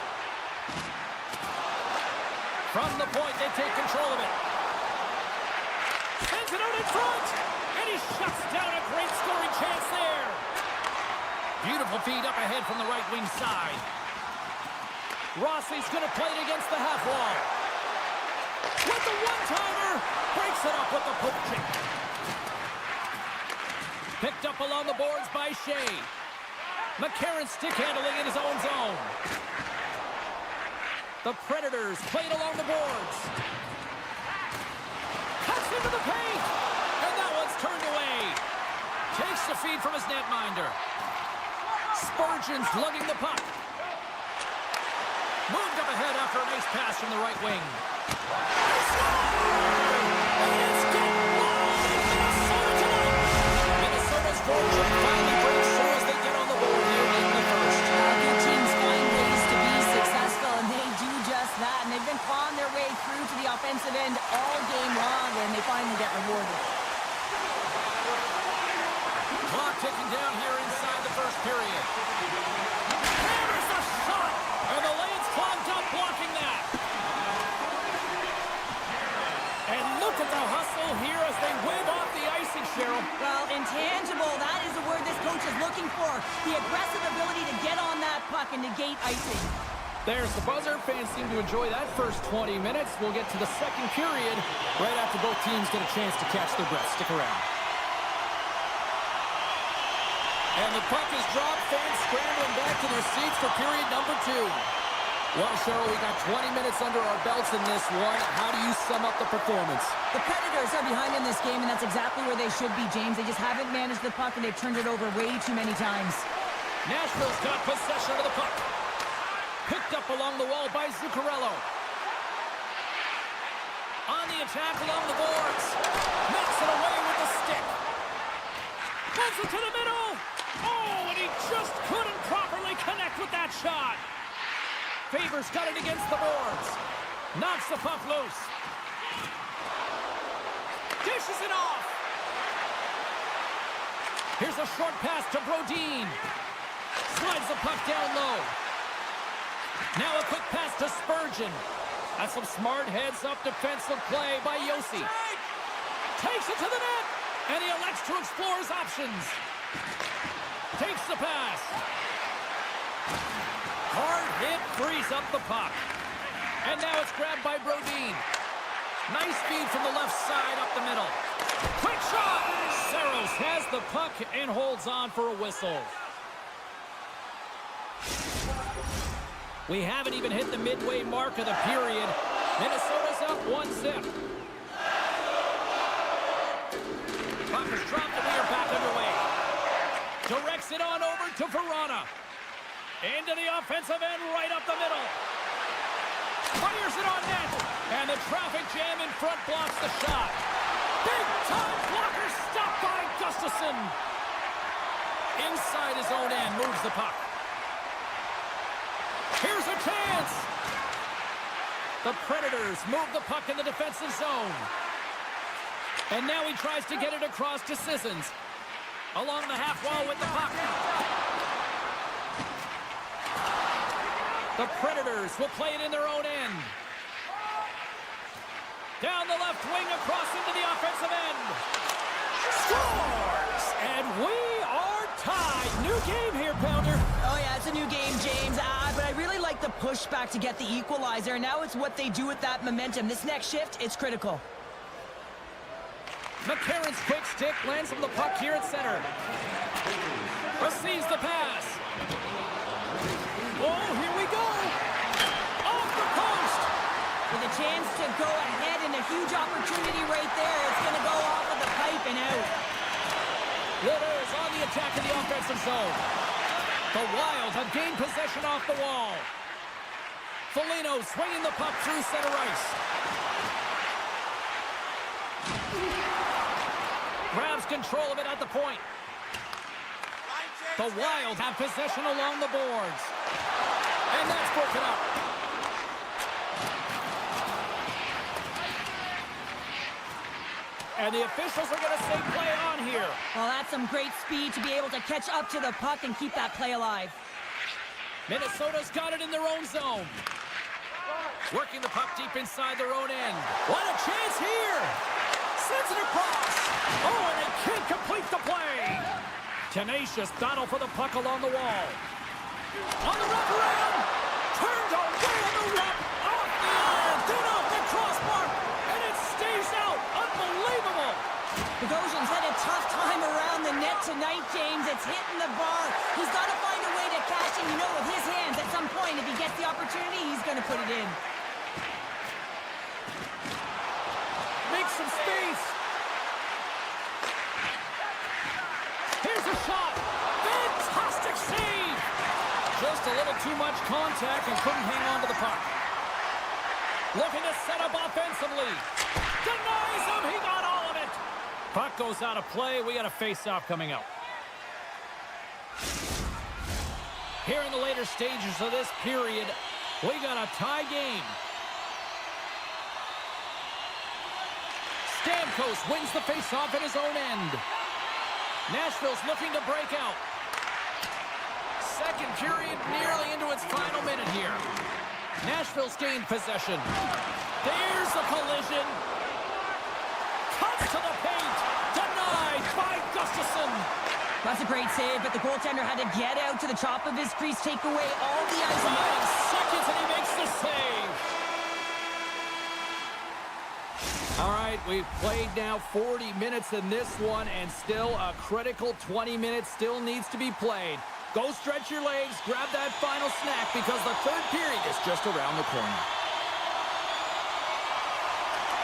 From the point, they take control of it. Sends it out in front. And he shuts down a great scoring chance there. Beautiful feed up ahead from the right wing side. Rossi's going to play it against the half wall. With the one-timer. Breaks it up with the poke check. Picked up along the boards by Shea. McCarron stick handling in his own zone. The Predators played along the boards. Cuts into the paint. And that one's turned away. Takes the feed from his netminder. Spurgeon's lugging the puck. Moved up ahead after a nice pass from the right wing. Minnesota's fortune finally breaks through as they get on the board here in the first. Good teams find ways to be successful, and they do just that. And they've been clawing their way through to the offensive end all game long, and they finally get rewarded. Clock ticking down here inside the first period. Hammers the shot, and the lane's clogged up blocking that. And look at the hustle here as they wave off the icing, Cheryl. Well, intangible, that is the word this coach is looking for. The aggressive ability to get on that puck and negate icing. There's the buzzer. Fans seem to enjoy that first 20 minutes. We'll get to the second period right after both teams get a chance to catch their breath. Stick around. And the puck is dropped. Fans scrambling back to their seats for period number 2. Well, Cheryl, we got 20 minutes under our belts in this one. How do you sum up the performance? The Predators are behind in this game, and that's exactly where they should be, James. They just haven't managed the puck, and they've turned it over way too many times. Nashville's got possession of the puck. Picked up along the wall by Zuccarello. attack along the boards. Knocks it away with the stick. Moves it to the middle. Oh, and he just couldn't properly connect with that shot. Favors got it against the boards. Knocks the puck loose. Dishes it off. Here's a short pass to Brodin. Slides the puck down low. Now a quick pass to Spurgeon. That's some smart heads-up defensive play by Yossi. Takes it to the net, and he elects to explore his options. Takes the pass. Hard hit frees up the puck. And now it's grabbed by Brodin. Nice feed from the left side up the middle. Quick shot! Saros has the puck and holds on for a whistle. We haven't even hit the midway mark of the period. Minnesota's up 1-0. Puck is dropped and we are back underway. Directs it on over to Verona. Into the offensive end, right up the middle. Fires it on net. And the traffic jam in front blocks the shot. Big time blocker stopped by Gustafsson. Inside his own end, moves the puck. Here's a chance. The Predators move the puck in the defensive zone. And now he tries to get it across to Sissons. Along the half wall with the puck. The Predators will play it in their own end. Down the left wing, across into the offensive end. Scores! And we are tied. New game here, Pounder. Oh, yeah, it's a new game, James. But I really like the pushback to get the equalizer. Now it's what they do with that momentum. This next shift, it's critical. McCarron's quick stick lands from the puck here at center. Receives the pass. Oh, here we go. Off the post. With a chance to go ahead and a huge opportunity right there. It's going to go off of the pipe and out. Withers on the attack in the offensive zone. The Wild have gained possession off the wall. Foligno swinging the puck through center ice. Grabs control of it at the point. The Wild have possession along the boards. And that's broken up. And the officials are going to say play on here. Well, that's some great speed to be able to catch up to the puck and keep that play alive. Minnesota's got it in their own zone. Working the puck deep inside their own end. What a chance here! Sends it across. Oh, and they can't complete the play. Tenacious battle for the puck along the wall. On the wraparound. Turned away on the wrap. Off the iron. Then off the crossbar. And it stays out. Unbelievable. Bogosian's had a tough time around the net tonight, James. It's hitting the bar. He's got to find a way to cash in. You know, with his hands, at some point, if he gets the opportunity, he's going to put it in. Make some space. Here's a shot. Fantastic save. Just a little too much contact and couldn't hang on to the puck. Looking to set up offensively. Denies him. He got all of it. Puck goes out of play. We got a face-off coming up. Here in the later stages of this period, we got a tie game. Stamkos wins the face-off at his own end. Nashville's looking to break out. Second period nearly into its final minute here. Nashville's gained possession. There's a collision. Cuts to the paint. Denied by Gustafsson. That's a great save, but the goaltender had to get out to the top of his crease, take away all the ice. 5 seconds and he makes the save. All right, we've played now 40 minutes in this one, and still a critical 20 minutes still needs to be played. Go stretch your legs, grab that final snack, because the third period is just around the corner.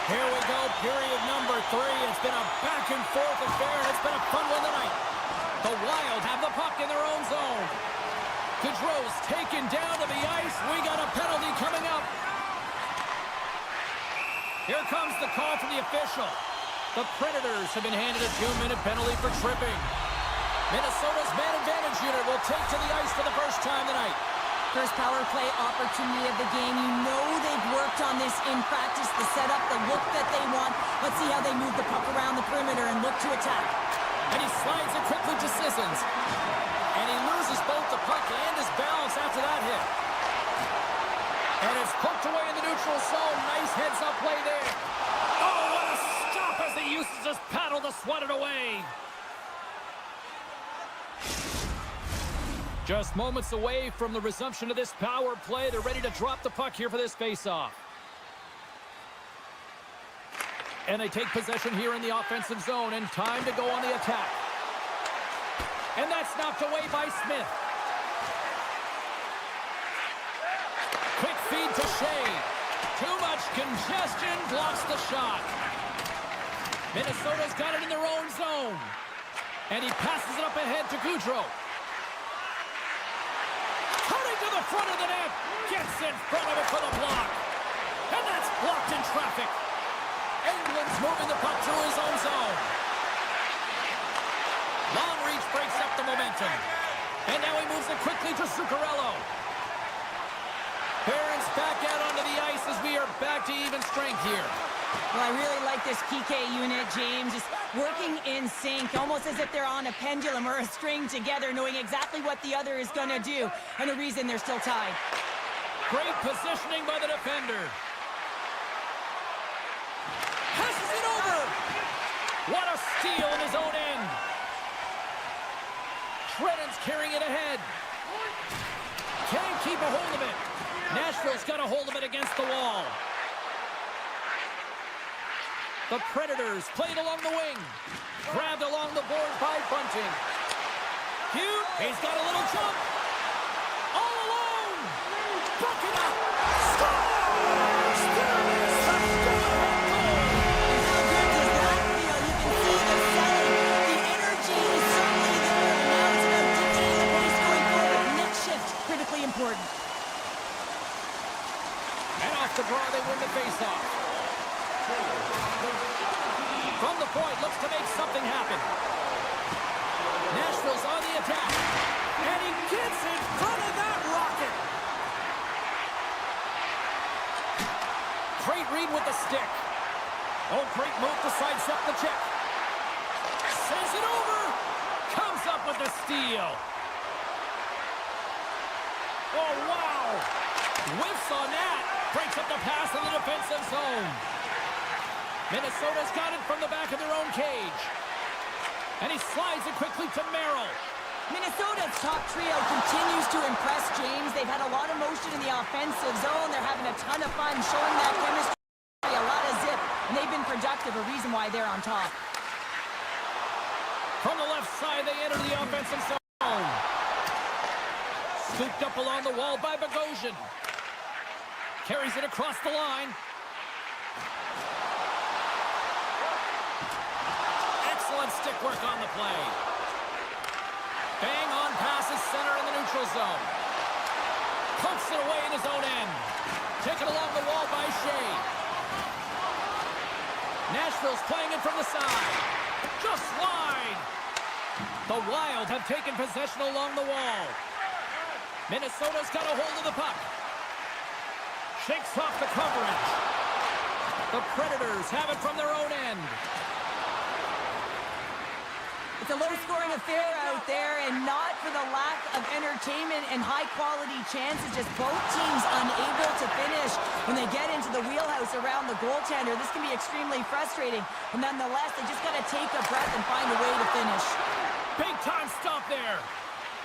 Here we go, period number 3. It's been a back-and-forth affair, and it's been a fun one tonight. The Wild have the puck in their own zone. Gaudreau's taken down to the ice. We got a penalty coming up. Here comes the call from the official. The Predators have been handed a 2-minute penalty for tripping. Minnesota's man advantage unit will take to the ice for the first time tonight. First power play opportunity of the game. You know they've worked on this in practice, the setup, the look that they want. Let's see how they move the puck around the perimeter and look to attack. And he slides it quickly to Sissons. And he loses both the puck and his balance after that hit. And it's poked away in the neutral zone. Nice heads-up play there. Oh, what a stop as he used to just paddle to swat it away. Just moments away from the resumption of this power play. They're ready to drop the puck here for this face-off. And they take possession here in the offensive zone, and time to go on the attack. And that's knocked away by Smith. Quick feed to Shea. Too much congestion, blocks the shot. Minnesota's got it in their own zone. And he passes it up ahead to Gaudreau. Cutting to the front of the net. Gets in front of it for the block. And that's blocked in traffic. England's moving the puck through his own zone. Long reach breaks up the momentum. And now he moves it quickly to Zuccarello. Barron's back out onto the ice as we are back to even strength here. Well, I really like this PK unit, James. Just working in sync, almost as if they're on a pendulum or a string together, knowing exactly what the other is going to do, and the reason they're still tied. Great positioning by the defender. Passes it over. What a steal in his own end. Shredden's carrying it ahead. Can't keep a hold of it. Nashville's got a hold of it against the wall. The Predators played along the wing. Grabbed along the board by Bunting. Hugh, he's got a little jump. All alone. Broken up. Scores! Sterling Sutton! How good does that feel? You can see the selling. The energy is certainly there. And now it's about dictating the pace going forward. Next shift, critically important. And off the draw, they win the faceoff. From the point, looks to make something happen. Nashville's on the attack. And he gets in front of that rocket. Great read with the stick. Oh, great move to sidestep the check. Sends it over. Comes up with the steal. Oh, wow. Whiffs on that. Breaks up the pass in the defensive zone. Minnesota's got it from the back of their own cage. And he slides it quickly to Merrill. Minnesota's top trio continues to impress, James. They've had a lot of motion in the offensive zone. They're having a ton of fun showing that chemistry, a lot of zip, and they've been productive, a reason why they're on top. From the left side, they enter the offensive zone. Scooped up along the wall by Bogosian. Carries it across the line. Excellent stick work on the play. Bang on passes center in the neutral zone. Pumps it away in his own end. Taken along the wall by Shea. Nashville's playing it from the side. Just wide. The Wild have taken possession along the wall. Minnesota's got a hold of the puck. Shakes off the coverage. The Predators have it from their own end. It's a low-scoring affair out there, and not for the lack of entertainment and high-quality chances. Just both teams unable to finish when they get into the wheelhouse around the goaltender. This can be extremely frustrating, but nonetheless, they just got to take a breath and find a way to finish. Big-time stop there.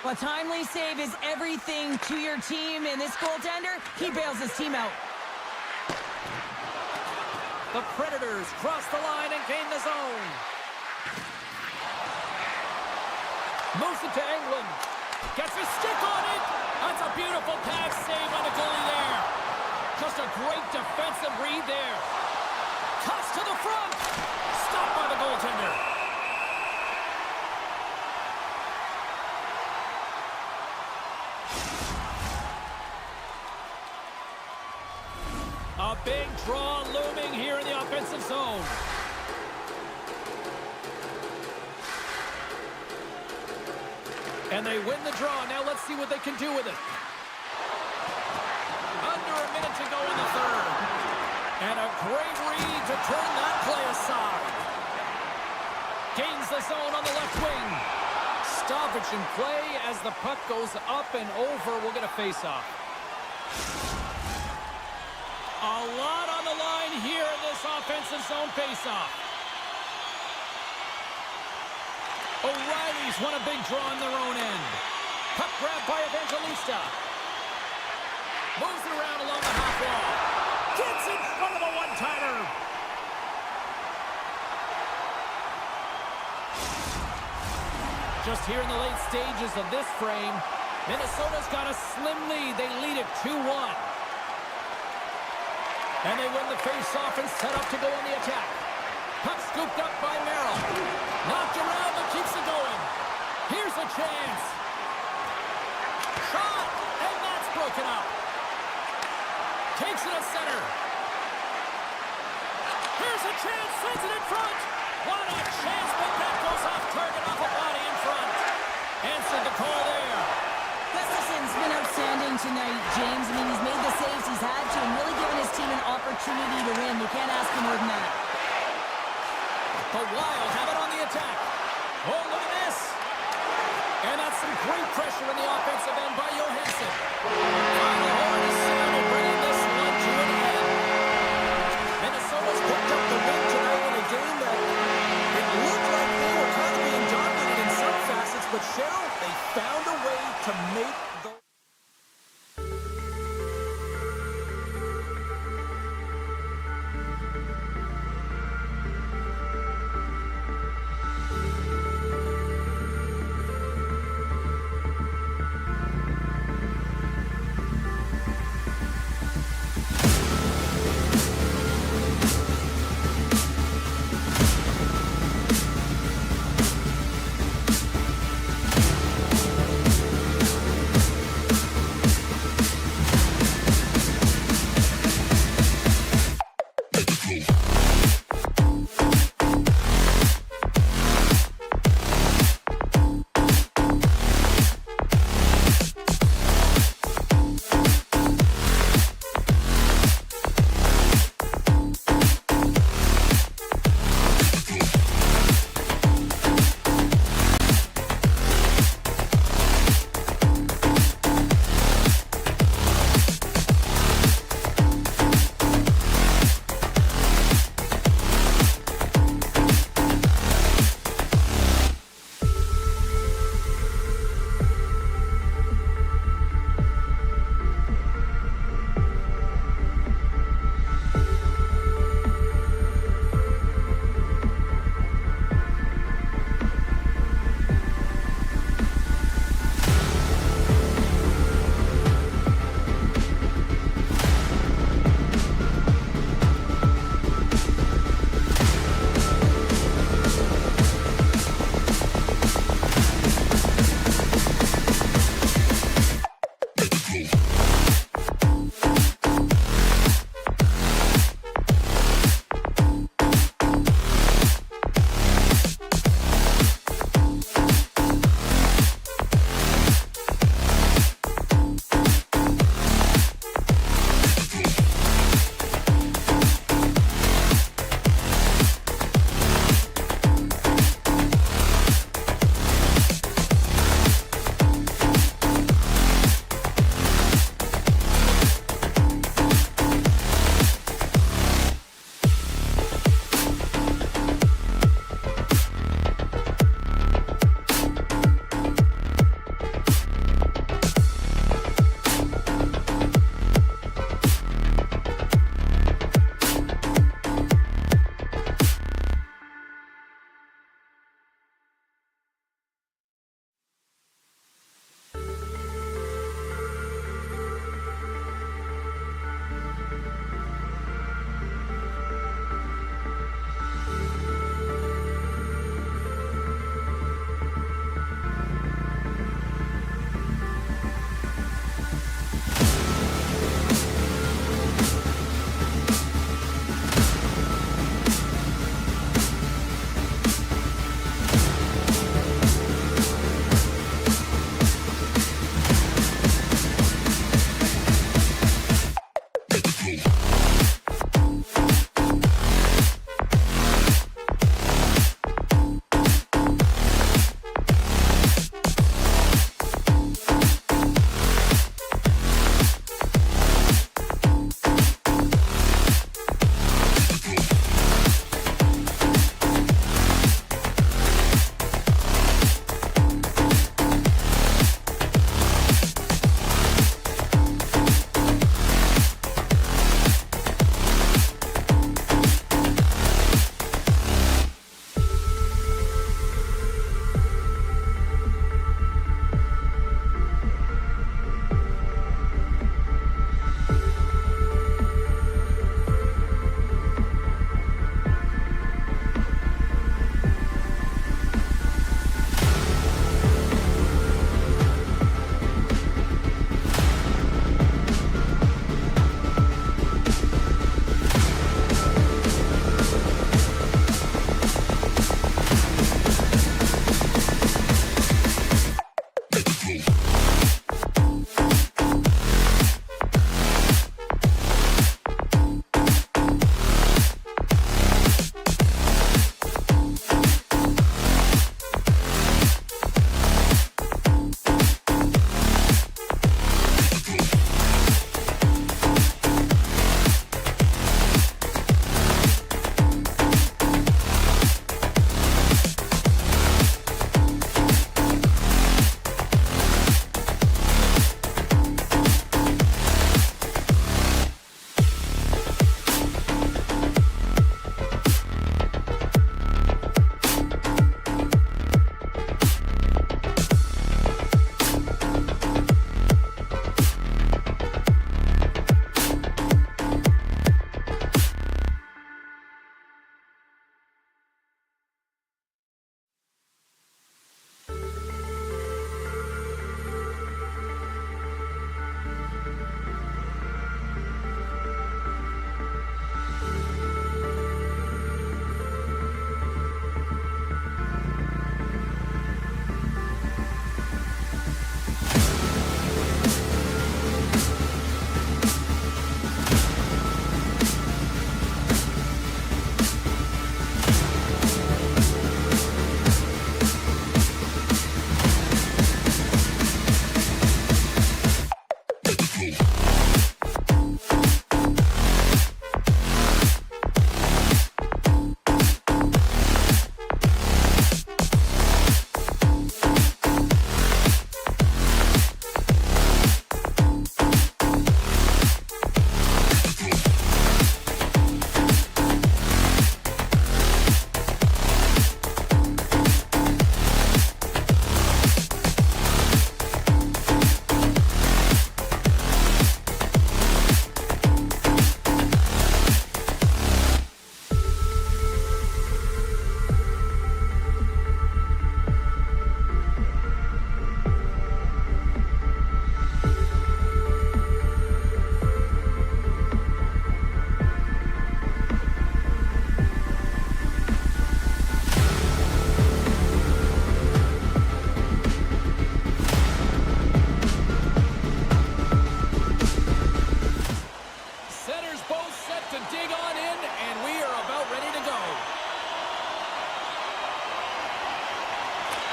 Well, a timely save is everything to your team, and this goaltender, he bails his team out. The Predators cross the line and gain the zone. Moves it to England. Gets his stick on it. That's a beautiful pad save on the goalie there. Just a great defensive read there. Cuts to the front. Stopped by the goaltender. A big draw looming here in the And they win the draw. Now let's see what they can do with it. Under a minute to go in the third. And a great read to turn that play aside. Gains the zone on the left wing. Stoppage in play as the puck goes up and over. We'll get a face-off. A lot on the line here in this offensive zone face-off. O'Reilly's won a big draw on their own end. Puck grab by Evangelista. Moves it around along the half wall. Gets in front of a one-timer. Just here in the late stages of this frame, Minnesota's got a slim lead. They lead it 2-1. And they win the face-off and set up to go on the attack. Puck scooped up by Merrill. Knocked around, but keeps it going. Here's a chance. Shot, and that's broken up. Takes it at center. Here's a chance, sends it in front. What a chance, but that goes off target, off a body in front. Answered the call there. Gustafson's been outstanding tonight, James. I mean, he's made the saves he's had to and really given his team an opportunity to win. You can't ask for more than that. The Wild have it on the attack. Oh, look at this. And that's some great pressure in the offensive end by Johansson. Final horn is sounded, bringing this one to an end. Minnesota's picked up the win tonight in a game that it looked like they were kind of being dominated in some facets, but Cheryl, they found a way to make the...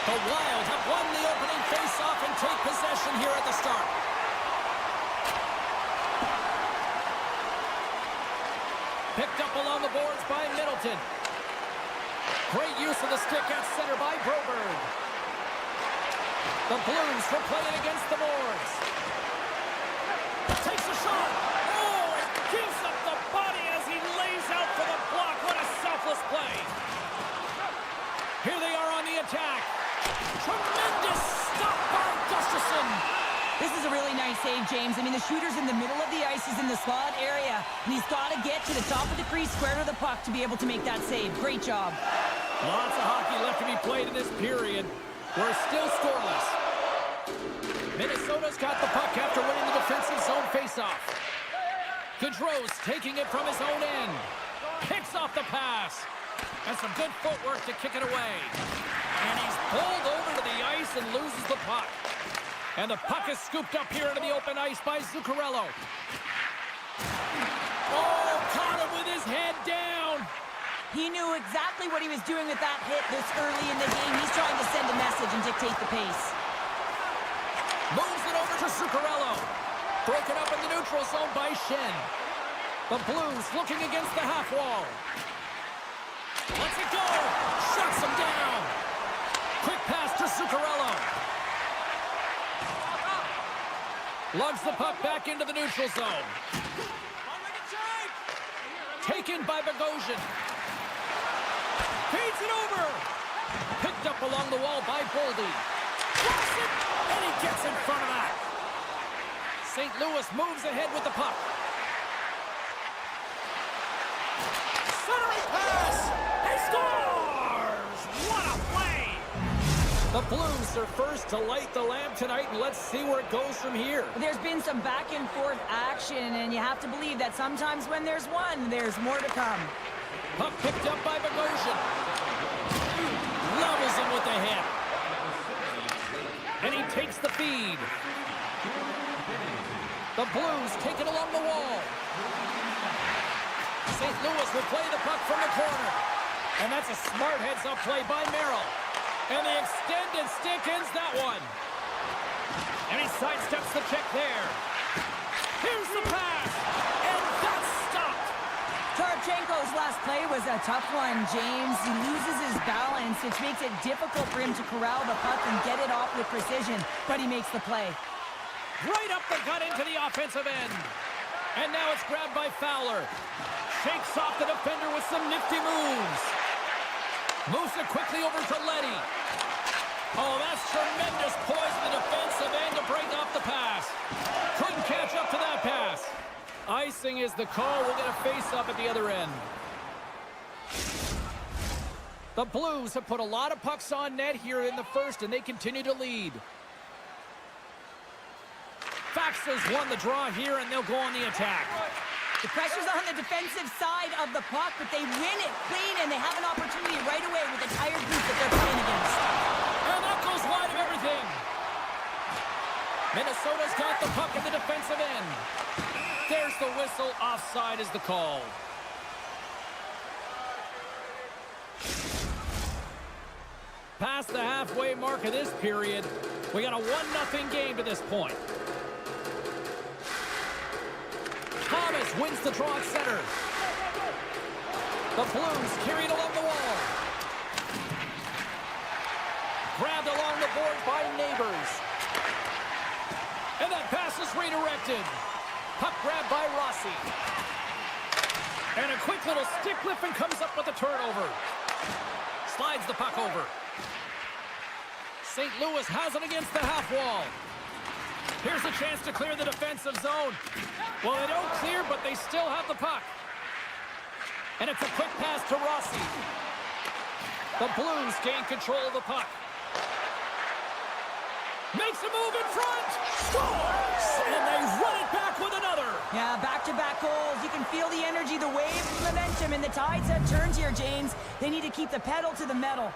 The Wild have won the opening face-off and take possession here at the start. Picked up along the boards by Middleton. Great use of the stick at center by Broberg. The Blues for playing against the boards. Takes a shot. Oh, and gives up the body as he lays out for the block. What a selfless play. Here they are on the attack. Tremendous stop by Gustafsson. This is a really nice save, James. I mean, the shooter's in the middle of the ice. He's in the slot area, and he's got to get to the top of the crease, square to the puck, to be able to make that save. Great job. Lots of hockey left to be played in this period. We're still scoreless. Minnesota's got the puck after winning the defensive zone faceoff. Gaudreau's taking it from his own end. Picks off the pass. And some good footwork to kick it away. And he's pulled over to the ice and loses the puck. And the puck is scooped up here into the open ice by Zuccarello. Oh, caught him with his head down. He knew exactly what he was doing with that hit this early in the game. He's trying to send a message and dictate the pace. Moves it over to Zuccarello. Broken up in the neutral zone by Schenn. The Blues looking against the half wall. Lets it go. Shuts him down. Quick pass to Zuccarello. Lugs the puck back into the neutral zone. Taken by Bogosian. Feeds it over. Picked up along the wall by Boldy. Drops it, and he gets in front of that. St. Louis moves ahead with the puck. Centering pass. He scores! What a play! The Blues are first to light the lamp tonight, and let's see where it goes from here. There's been some back and forth action, and you have to believe that sometimes when there's one, there's more to come. Puck picked up by Bogosian. Levels him with the hit. And he takes the feed. The Blues take it along the wall. St. Louis will play the puck from the corner. And that's a smart heads-up play by Merrill. And the extended stick ends that one. And he sidesteps the check there. Here's the pass. And that's stopped. Tarchenko's last play was a tough one, James. He loses his balance, which makes it difficult for him to corral the puck and get it off with precision. But he makes the play. Right up the gut into the offensive end. And now it's grabbed by Fowler. Shakes off the defender with some nifty moves. Moves it quickly over to Leddy. Oh, that's tremendous poise in the defensive end to break off the pass. Couldn't catch up to that pass. Icing is the call. We'll get a face-up at the other end. The Blues have put a lot of pucks on net here in the first, and they continue to lead. Faxas won the draw here, and they'll go on the attack. The pressure's on the defensive side of the puck, but they win it clean, and they have an opportunity right away with the tired group that they're playing against. And that goes wide of everything. Minnesota's got the puck in the defensive end. There's the whistle. Offside is the call. Past the halfway mark of this period, we got a 1-0 game to this point. Thomas wins the draw at center. The Blues carried along the wall. Grabbed along the board by Neighbors. And that pass is redirected. Puck grabbed by Rossi. And a quick little stick lift and comes up with a turnover. Slides the puck over. St. Louis has it against the half wall. Here's a chance to clear the defensive zone. Well, they don't clear, but they still have the puck. And it's a quick pass to Rossi. The Blues gain control of the puck. Makes a move in front. Scores! And they run it back with another. Yeah, back-to-back goals. You can feel the energy, the wave, the momentum, and the tides have turned here, James. They need to keep the pedal to the metal.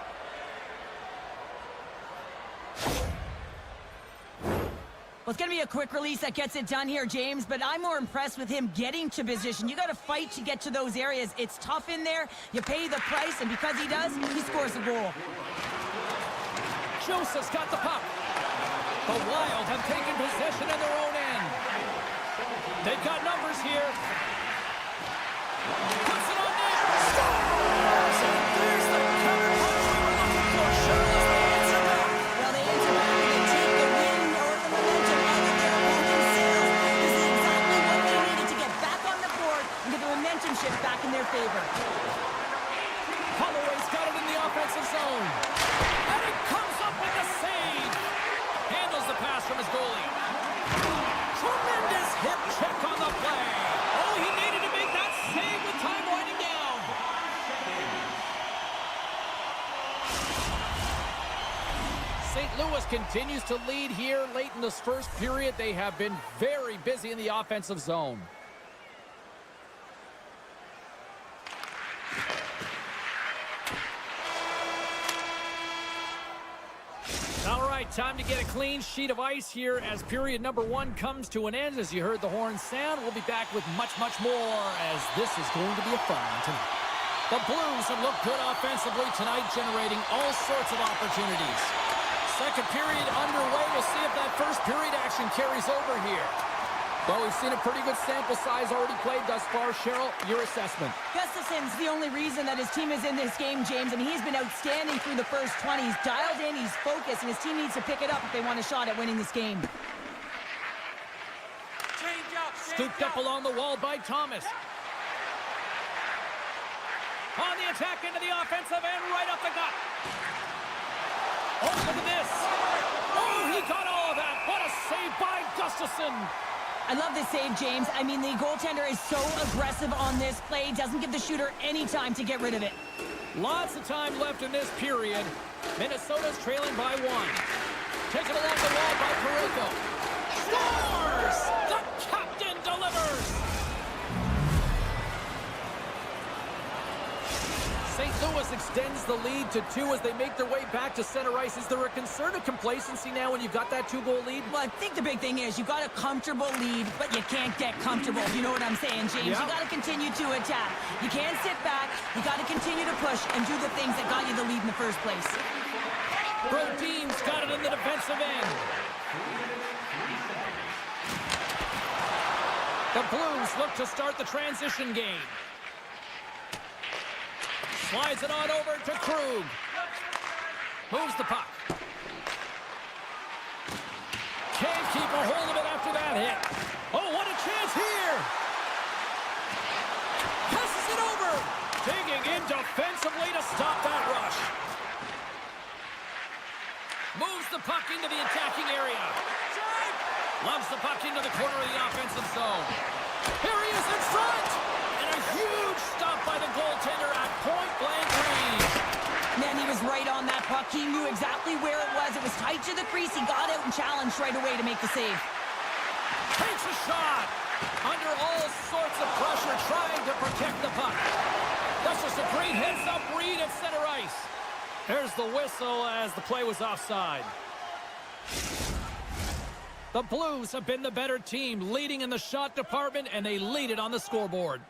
Well, it's going to be a quick release that gets it done here, James, but I'm more impressed with him getting to position. You got to fight to get to those areas. It's tough in there. You pay the price, and because he does, he scores a goal. Joseph's got the puck. The Wild have taken possession in their own end. They've got numbers here. Puts it on net. Scores! There's the cover punch we were looking for. Shirley, they answer back. Well, they answer back and they take the win or the momentum out of their opponent's sails. This is exactly what they needed to get back on the board and get the momentum shift back in their favor. Holloway's got it in the offensive zone. And he comes up with the save. Handles the pass from his goalie. Tremendous hip check on the play. Oh, he needed to make that save with time winding down. St. Louis continues to lead here late in this first period. They have been very busy in the offensive zone. All right, time to get a clean sheet of ice here as period number 1 comes to an end. As you heard the horn sound, we'll be back with much, much more as this is going to be a fun one tonight. The Blues have looked good offensively tonight, generating all sorts of opportunities. Second period underway. We'll see if that first period action carries over here. Well, we've seen a pretty good sample size already played thus far. Cheryl, your assessment. Gustafson's the only reason that his team is in this game, James. I mean, he's been outstanding through the first 20. He's dialed in, he's focused, and his team needs to pick it up if they want a shot at winning this game. Scooped up along the wall by Thomas. On the attack into the offensive end, right up the gut. Oh, look at this. Oh, he got all of that. What a save by Gustafson. I love this save, James. I mean, the goaltender is so aggressive on this play. Doesn't give the shooter any time to get rid of it. Lots of time left in this period. Minnesota's trailing by 1. Taken along the wall by Pareko. Scores! The captain delivers! St. Louis extends the lead to 2 as they make their way back to center ice. Is there a concern of complacency now when you've got that 2-goal lead? Well, I think the big thing is you've got a comfortable lead, but you can't get comfortable. You know what I'm saying, James? Yeah. You got to continue to attack. You can't sit back. You got to continue to push and do the things that got you the lead in the first place. Brodin's got it in the defensive end. The Blues look to start the transition game. Slides it on over to Krug. Moves the puck. Can't keep a hold of it after that hit. Oh, what a chance here. Passes it over. Digging in defensively to stop that rush. Moves the puck into the attacking area. Loves the puck into the corner of the offensive zone. Here he is in front. And a huge stop by the goaltender at point-blank range. Man, he was right on that puck. He knew exactly where it was. It was tight to the crease. He got out and challenged right away to make the save. Takes a shot. Under all sorts of pressure, trying to protect the puck. That's just a great heads-up read at center ice. There's the whistle as the play was offside. The Blues have been the better team, leading in the shot department, and they lead it on the scoreboard.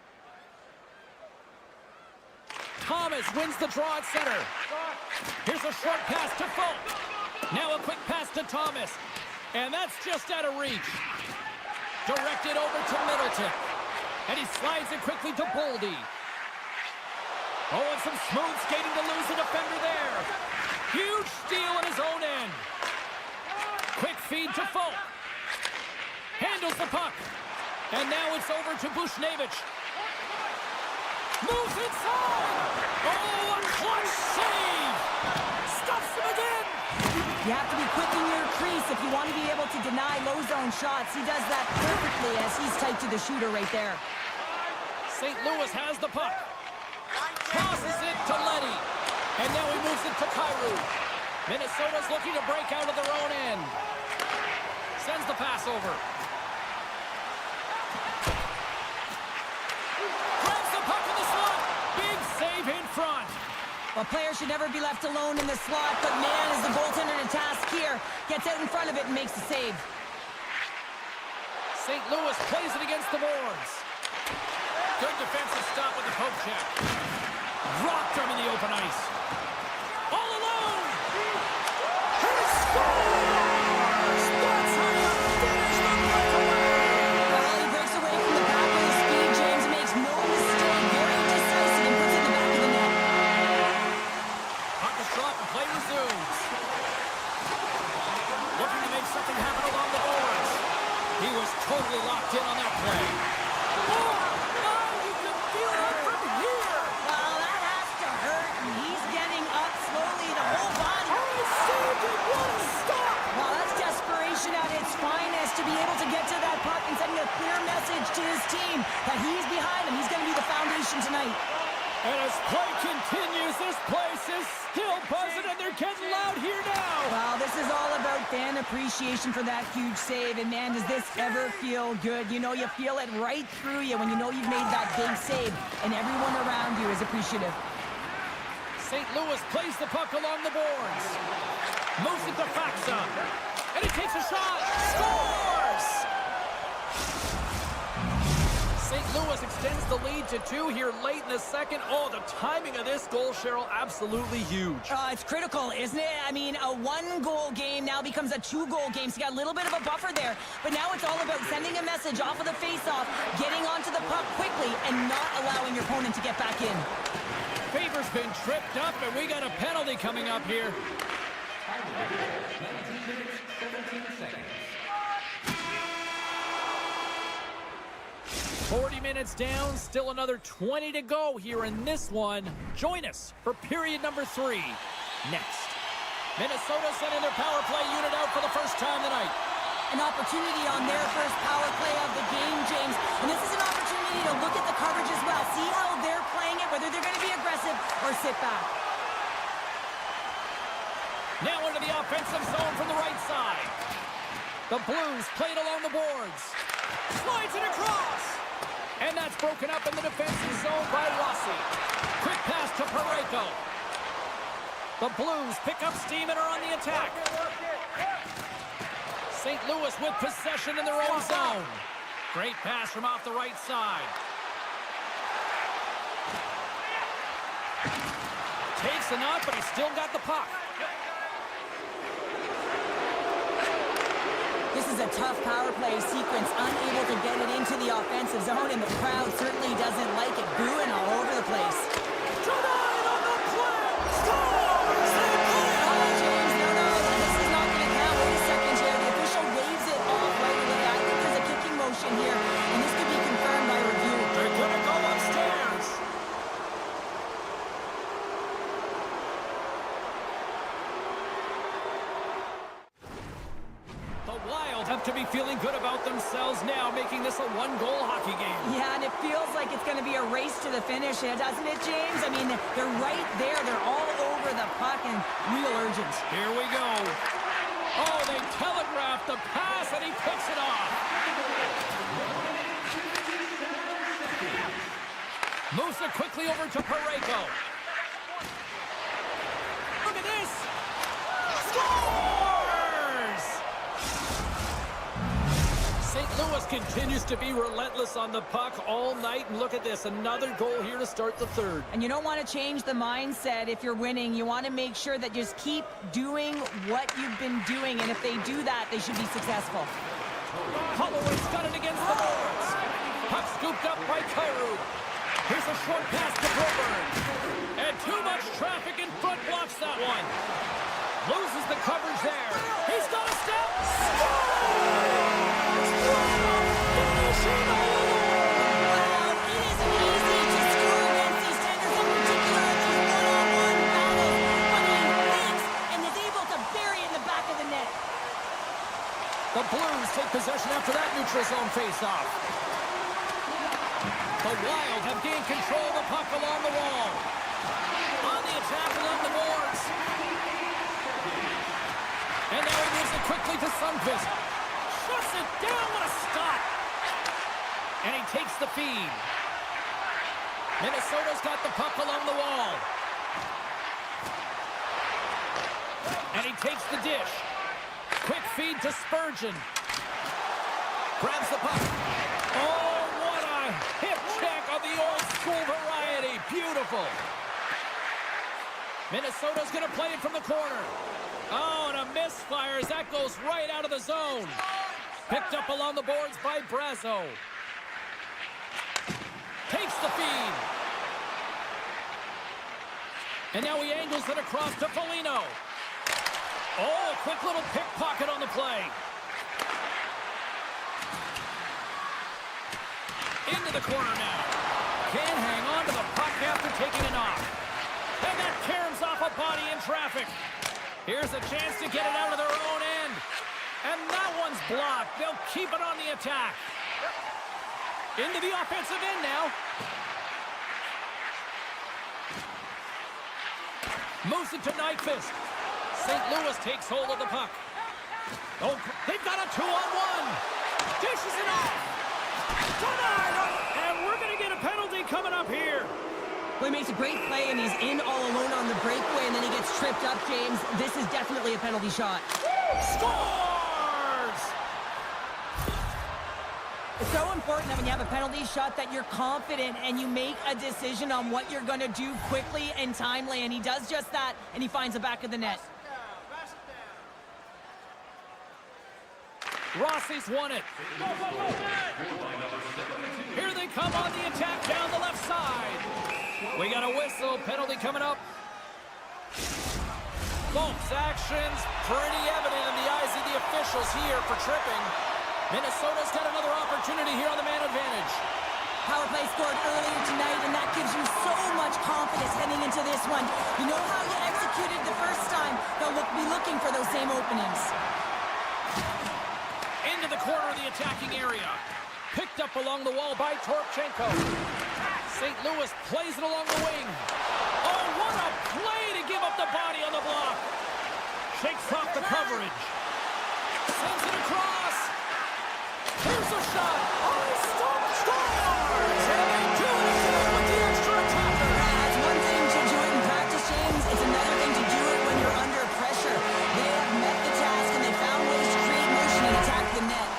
Thomas wins the draw at center. Here's a short pass to Folk. Now a quick pass to Thomas. And that's just out of reach. Directed over to Middleton. And he slides it quickly to Boldy. Oh, and some smooth skating to lose the defender there. Huge steal in his own end. Quick feed to Folk. Handles the puck. And now it's over to Bushnevich. Moves inside! Oh, a clutch save! Stuffs him again! You have to be quick in your crease if you want to be able to deny low zone shots. He does that perfectly as he's tight to the shooter right there. St. Louis has the puck. Tosses it to Leddy. And now he moves it to Kyrou. Minnesota's looking to break out of their own end. Sends the pass over. In front. Well, players should never be left alone in the slot, but man, is the goaltender to task here. Gets out in front of it and makes the save. St. Louis plays it against the boards. Good defensive stop with the poke check. Rocked him in the open ice. All alone. He And as play continues, this place is still buzzing, and they're getting loud here now. Well, this is all about fan appreciation for that huge save. And, man, does this ever feel good? You know, you feel it right through you when you know you've made that big save, and everyone around you is appreciative. St. Louis plays the puck along the boards. Moves it to Faxa. And he takes a shot. Scores! St. Louis extends the lead to 2 here late in the second. Oh, the timing of this goal, Cheryl, absolutely huge. It's critical, isn't it? I mean, a 1-goal game now becomes a 2-goal game, so you got a little bit of a buffer there. But now it's all about sending a message off of the faceoff, getting onto the puck quickly, and not allowing your opponent to get back in. Faber's been tripped up, and we got a penalty coming up here. 40 minutes down, still another 20 to go here in this one. Join us for period number 3 next. Minnesota sending their power play unit out for the first time tonight. An opportunity on their first power play of the game, James. And this is an opportunity to look at the coverage as well. See how they're playing it, whether they're going to be aggressive or sit back. Now into the offensive zone from the right side. The Blues played along the boards. Slides it across. And that's broken up in the defensive zone by Rossi. Quick pass to Parayko. The Blues pick up steam and are on the attack. St. Louis with possession in their own zone. Great pass from off the right side. Takes a knock, but he's still got the puck. This is a tough power play sequence, unable to get it into the offensive zone, and the crowd certainly doesn't like it, booing all over the place. Tonight on the play, scores! James, no, this is not going to count. Wait a second here. The official waves it off right away. I think there's a kicking motion here, and this could be confirmed by review. They're going to go upstairs. Have to be feeling good about themselves now, making this a 1-goal hockey game. Yeah, and it feels like it's going to be a race to the finish, doesn't it, James? I mean, they're right there. They're all over the puck and real urgent. Here we go. Oh, they telegraphed the pass, and he picks it off. Moves it quickly over to Parayko. Look at this. Scores! St. Louis continues to be relentless on the puck all night. And look at this, another goal here to start the third. And you don't want to change the mindset if you're winning. You want to make sure that just keep doing what you've been doing. And if they do that, they should be successful. Holloway's got it against the boards. Puck scooped up by Kyrou. Here's a short pass to Broberg. And too much traffic in front blocks that one. Loses the coverage there. He's got a step. Score! Wow, it isn't easy to score against these Tigers, in particular in these one-on-one battles. But he thinks and is able to bury it in the back of the net. The Blues take possession after that neutral zone face-off. The Wild have gained control of the puck along the wall. On the attack along the boards. And now he moves it quickly to Sundqvist. Shuts it down. What a stop. And he takes the feed. Minnesota's got the puck along the wall. And he takes the dish. Quick feed to Spurgeon. Grabs the puck. Oh, what a hip check of the old school variety. Beautiful. Minnesota's going to play it from the corner. Oh, and a misfire as that goes right out of the zone. Picked up along the boards by Brazo. Takes the feed. And now he angles it across to Foligno. Oh, a quick little pickpocket on the play. Into the corner now. Can't hang on to the puck after taking a knock. And that caroms off a body in traffic. Here's a chance to get it out of their own end. And that one's blocked. They'll keep it on the attack. Into the offensive end now. Moves it to Nyquist. St. Louis takes hold of the puck. Oh, they've got a 2-on-1. Dishes it off. Denied. And we're going to get a penalty coming up here. Well, he makes a great play, and he's in all alone on the breakaway, and then he gets tripped up, James. This is definitely a penalty shot. Scores! It's so important that when you have a penalty shot that you're confident and you make a decision on what you're going to do quickly and timely, and he does just that, and he finds the back of the net. Rossi's won it. Here they come on the attack down the left side. We got a whistle. Penalty coming up. Folks, action's pretty evident in the eyes of the officials here for tripping. Minnesota's got another opportunity here on the man advantage. Power play scored earlier tonight, and that gives you so much confidence heading into this one. You know how you executed the first time. They'll be looking for those same openings. Into the corner of the attacking area. Picked up along the wall by Torchenko. St. Louis plays it along the wing. Oh, what a play to give up the body on the block. Shakes off the coverage. Sends it across. Here's a shot. Oh, stop, scores! And they do it again with the extra attacker. It's one thing to do it in practice, James. It's another thing to do it when you're under pressure. They have met the task, and they found ways to create motion and attack the net.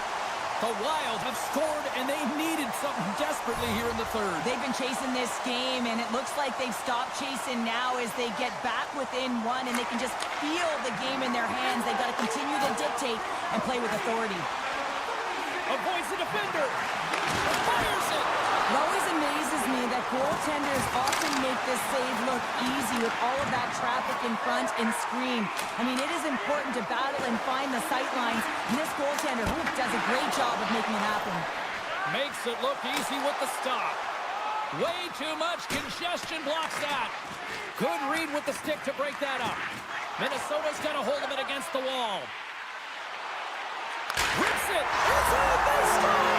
The Wild have scored, and they needed something desperately here in the third. They've been chasing this game, and it looks like they've stopped chasing now as they get back within one, and they can just feel the game in their hands. They've got to continue to dictate and play with authority. Avoids the defender. Fires it. It always amazes me that goaltenders often make this save look easy with all of that traffic in front and screen. I mean, it is important to battle and find the sight lines, and this goaltender does a great job of making it happen. Makes it look easy with the stop. Way too much congestion blocks that. Good read with the stick to break that up. Minnesota's got a hold of it against the wall. Rips it. It's in. They score.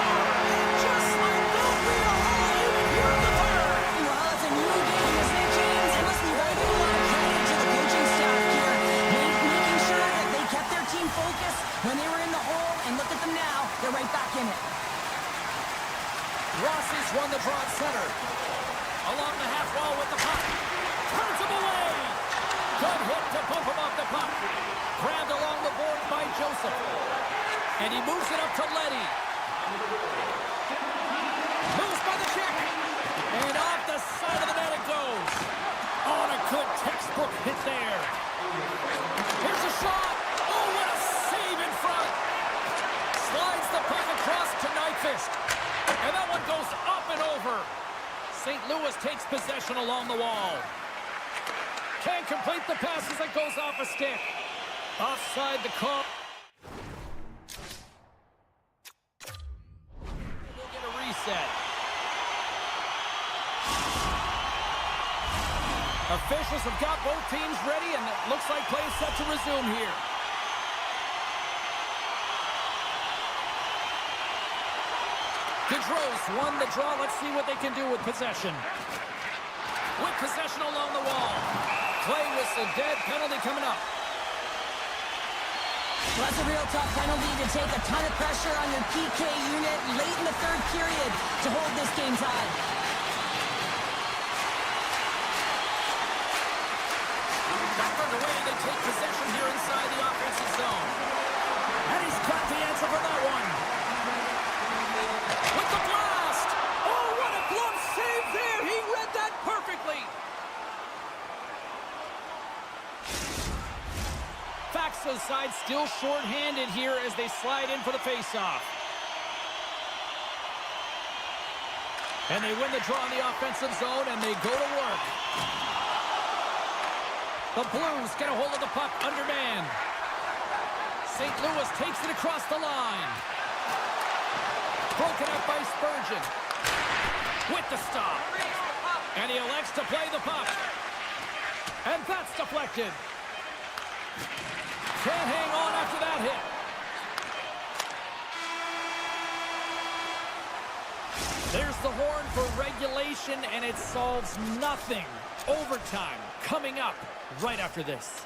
Just like that, we are all even here in the third. Well, it's a new game, isn't it, James? It must be right a lot of credit to the coaching staff here, making sure that they kept their team focused when they were in the hole, and look at them now. They're right back in it. Rossi's won the draw at center. Along the half wall with the puck. Turns him away. Good hit to bump him off the puck. Grabbed along the boards by Joseph. And he moves it up to Leddy. Moves by the check. And off the side of the net it goes. On a good textbook hit there. Here's a shot. Oh, what a save in front. Slides the puck across to Nyquist. And that one goes up and over. St. Louis takes possession along the wall. Can't complete the pass as it goes off a stick. Offside the call. We'll get a reset. Officials have got both teams ready, and it looks like play is set to resume here. Gaudreau's won the draw. Let's see what they can do with possession. With possession along the wall. Play whistle dead. Penalty coming up. Well, that's a real tough penalty to take a ton of pressure on your PK unit late in the third period to hold this game tied. Back underway. They take possession here inside the offensive zone. And he's got the answer for that one. With the blast! Oh, what a glove save there! He read that perfectly! Faxa's side still short-handed here as they slide in for the face-off. And they win the draw in the offensive zone, and they go to work. The Blues get a hold of the puck undermanned. St. Louis takes it across the line. Broken up by Spurgeon. With the stop. And he elects to play the puck. And that's deflected. Can't hang on after that hit. There's the horn for regulation, and it solves nothing. overtime coming up right after this.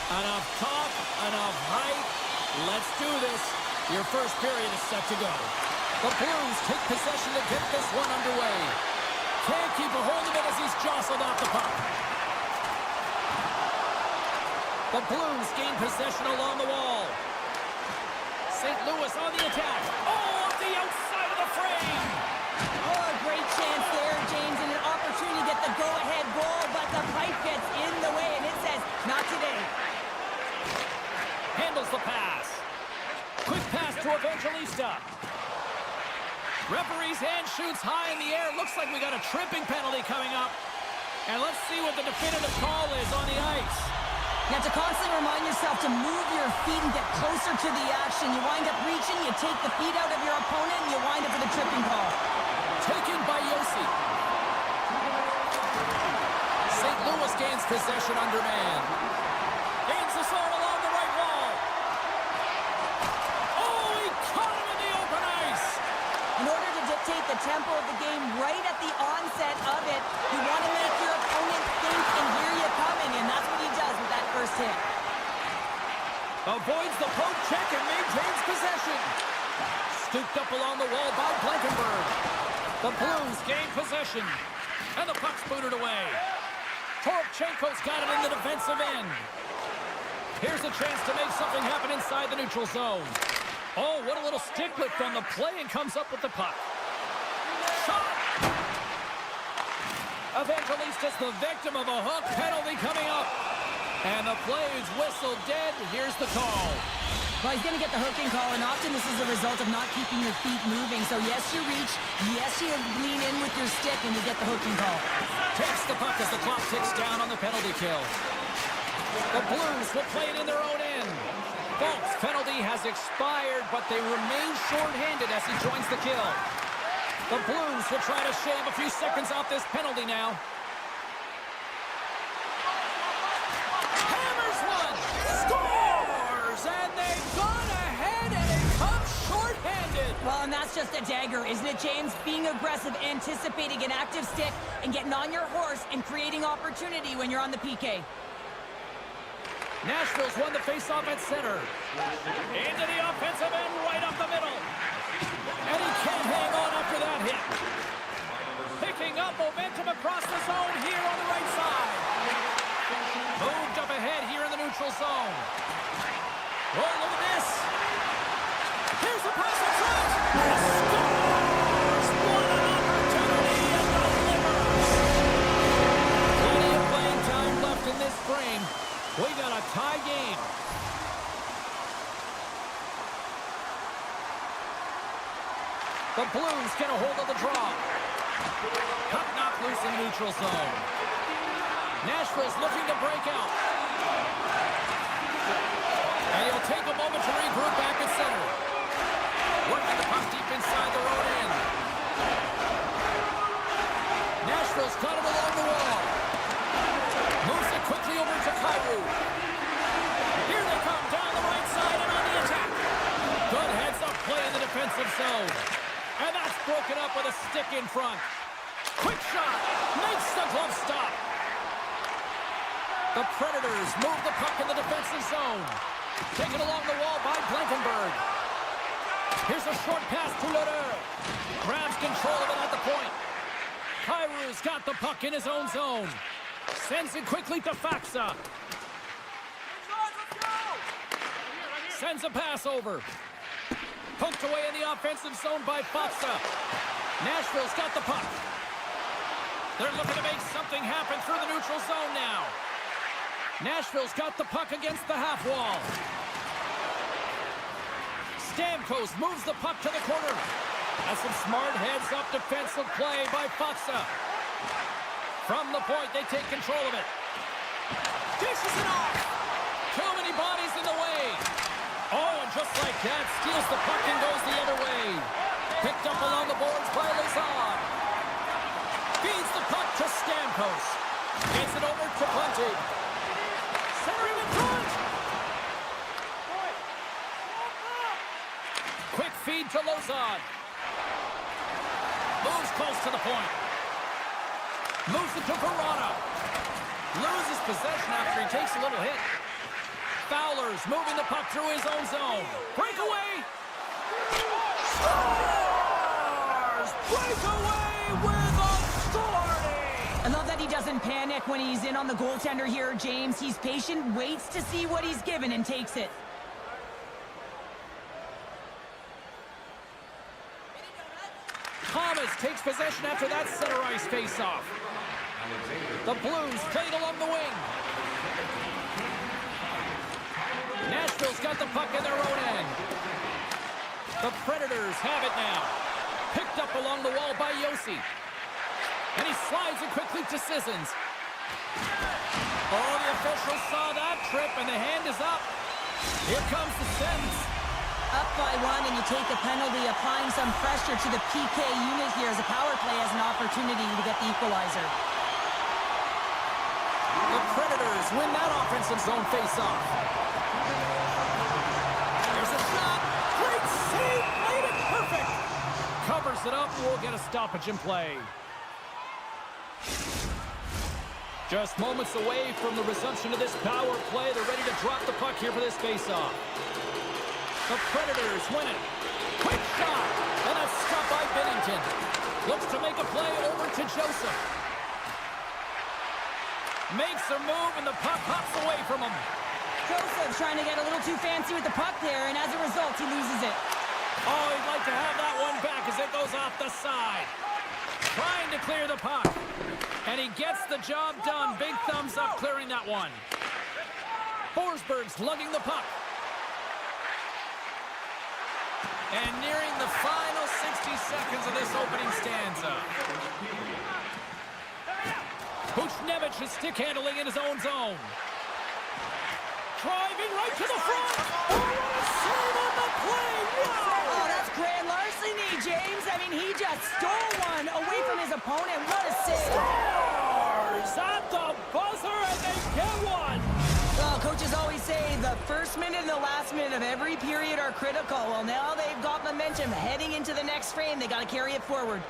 Enough talk, enough hype. Let's do this. Your first period is set to go. The Blues take possession to get this one underway. Can't keep a hold of it as he's jostled off the puck. The Blues gain possession along the wall. St. Louis on the attack. Oh, off the outside of the frame. Oh, a great chance there, James, and an opportunity to get the go-ahead goal, but the pipe gets in the way, and it says, not today. Handles the pass. Quick pass to Evangelista. Referee's hand shoots high in the air. Looks like we got a tripping penalty coming up. And let's see what the definitive call is on the ice. You have to constantly remind yourself to move your feet and get closer to the action. You wind up reaching, you take the feet out of your opponent, and you wind up with a tripping call. Taken by Yossi. St. Louis gains possession under man. Gains the sword along the right wall. Oh, he caught him in the open ice. In order to dictate the tempo of the game right at the onset of it, you want to make your opponent think and hear you coming, and that's what he does with that first hit. Avoids the poke check and maintains possession. Scooped up along the wall by Blankenberg. The Blues gain possession. And the puck's booted away. Toropchenko's got it in the defensive end. Here's a chance to make something happen inside the neutral zone. Oh, what a little stick lift on the play, and comes up with the puck. Shot! Evangelista's the victim of a hook penalty coming up. And the play is whistled dead. Here's the call. Well, he's going to get the hooking call, and often this is a result of not keeping your feet moving. So, yes, you reach. Yes, you lean in with your stick, and you get the hooking call. Takes the puck as the clock ticks down on the penalty kill. The Blues will play it in their own end. Falk's penalty has expired, but they remain short-handed as he joins the kill. The Blues will try to shave a few seconds off this penalty now. Hammers one! Scores! And they've gone ahead and it comes short-handed. Well, and that's just a dagger, isn't it, James? Being aggressive, anticipating an active stick, and getting on your horse and creating opportunity when you're on the PK. Nashville's won the faceoff at center. Into the offensive end, right up the middle. And he can't hang on after that hit. Picking up momentum across the zone here on the right side. Moved up ahead here in the neutral zone. Oh, look at this. Here's the pass in front. Scores! What an opportunity and delivers. Plenty of playing time left in this frame. We got a tie game. The Blues get a hold of the draw. Puck knocked loose in the neutral zone. Nashville's looking to break out. And he'll take a moment to regroup back at center. Working the puck deep inside their own end. Nashville's got it along the wall. Moves it quickly over to Kyrou. Here they come down the right side and on the attack. Good heads-up play in the defensive zone. And that's broken up with a stick in front. Quick shot. Makes the glove stop. The Predators move the puck in the defensive zone. Taken along the wall by Blankenberg. Here's a short pass to Leroux. Grabs control of it at the point. Kyrou's got the puck in his own zone. Sends it quickly to Faksa. Sends a pass over. Poked away in the offensive zone by Faksa. Nashville's got the puck. They're looking to make something happen through the neutral zone now. Nashville's got the puck against the half wall. Stamkos moves the puck to the corner. That's some smart heads-up defensive play by Faksa. From the point, they take control of it. Dishes it off. Too many bodies in the way. Oh, and just like that, steals the puck and goes the other way. Picked up along the boards by Lazard. Feeds the puck to Stamkos. Gets it over to Bunty. Centering in front. Quick feed to Lazard. Moves close to the point. Moves it to Verona. Loses possession after he takes a little hit. Fowler's moving the puck through his own zone. Breakaway. Scores! Breakaway with authority! I love that he doesn't panic when he's in on the goaltender here, James. He's patient, waits to see what he's given, and takes it. Thomas takes possession after that center ice face-off. The Blues played along the wing. Nashville's got the puck in their own end. The Predators have it now. Picked up along the wall by Yossi. And he slides it quickly to Sissons. Oh, the official saw that trip, and the hand is up. Here comes the sentence. Up by one, and you take a penalty, applying some pressure to the PK unit here as a power play has an opportunity to get the equalizer. The Predators win that offensive zone face-off. There's a shot. Great save. Made it perfect. Covers it up, and we'll get a stoppage in play. Just moments away from the resumption of this power play. They're ready to drop the puck here for this face-off. The Predators win it. Quick shot. And that's stopped by Binnington. Looks to make a play over to Joseph. Makes a move, and the puck hops away from him. Joseph's trying to get a little too fancy with the puck there, and as a result, he loses it. Oh, he'd like to have that one back as it goes off the side. Trying to clear the puck. And he gets the job done. Big thumbs up clearing that one. Forsberg's lugging the puck. And nearing the final 60 seconds of this opening stanza. Buchnevich is stick handling in his own zone. Driving right to the front. Oh, what a save on the play. Wow. Oh, that's grand larceny, James. I mean, he just stole one away from his opponent. What a save. Stars at the buzzer, and they get one. Well, coaches always say the first minute and the last minute of every period are critical. Well, now they've got momentum heading into the next frame. They got to carry it forward.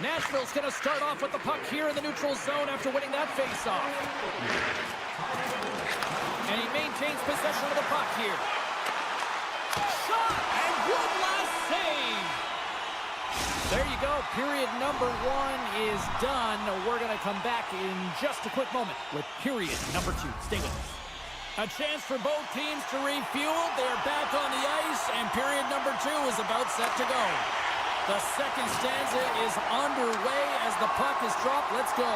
Nashville's going to start off with the puck here in the neutral zone after winning that faceoff. And he maintains possession of the puck here. Shot and good last save. There you go. Period number 1 is done. We're going to come back in just a quick moment with period number 2. Stay with us. A chance for both teams to refuel. They're back on the ice, and period number 2 is about set to go. The second stanza is underway as the puck is dropped. Let's go.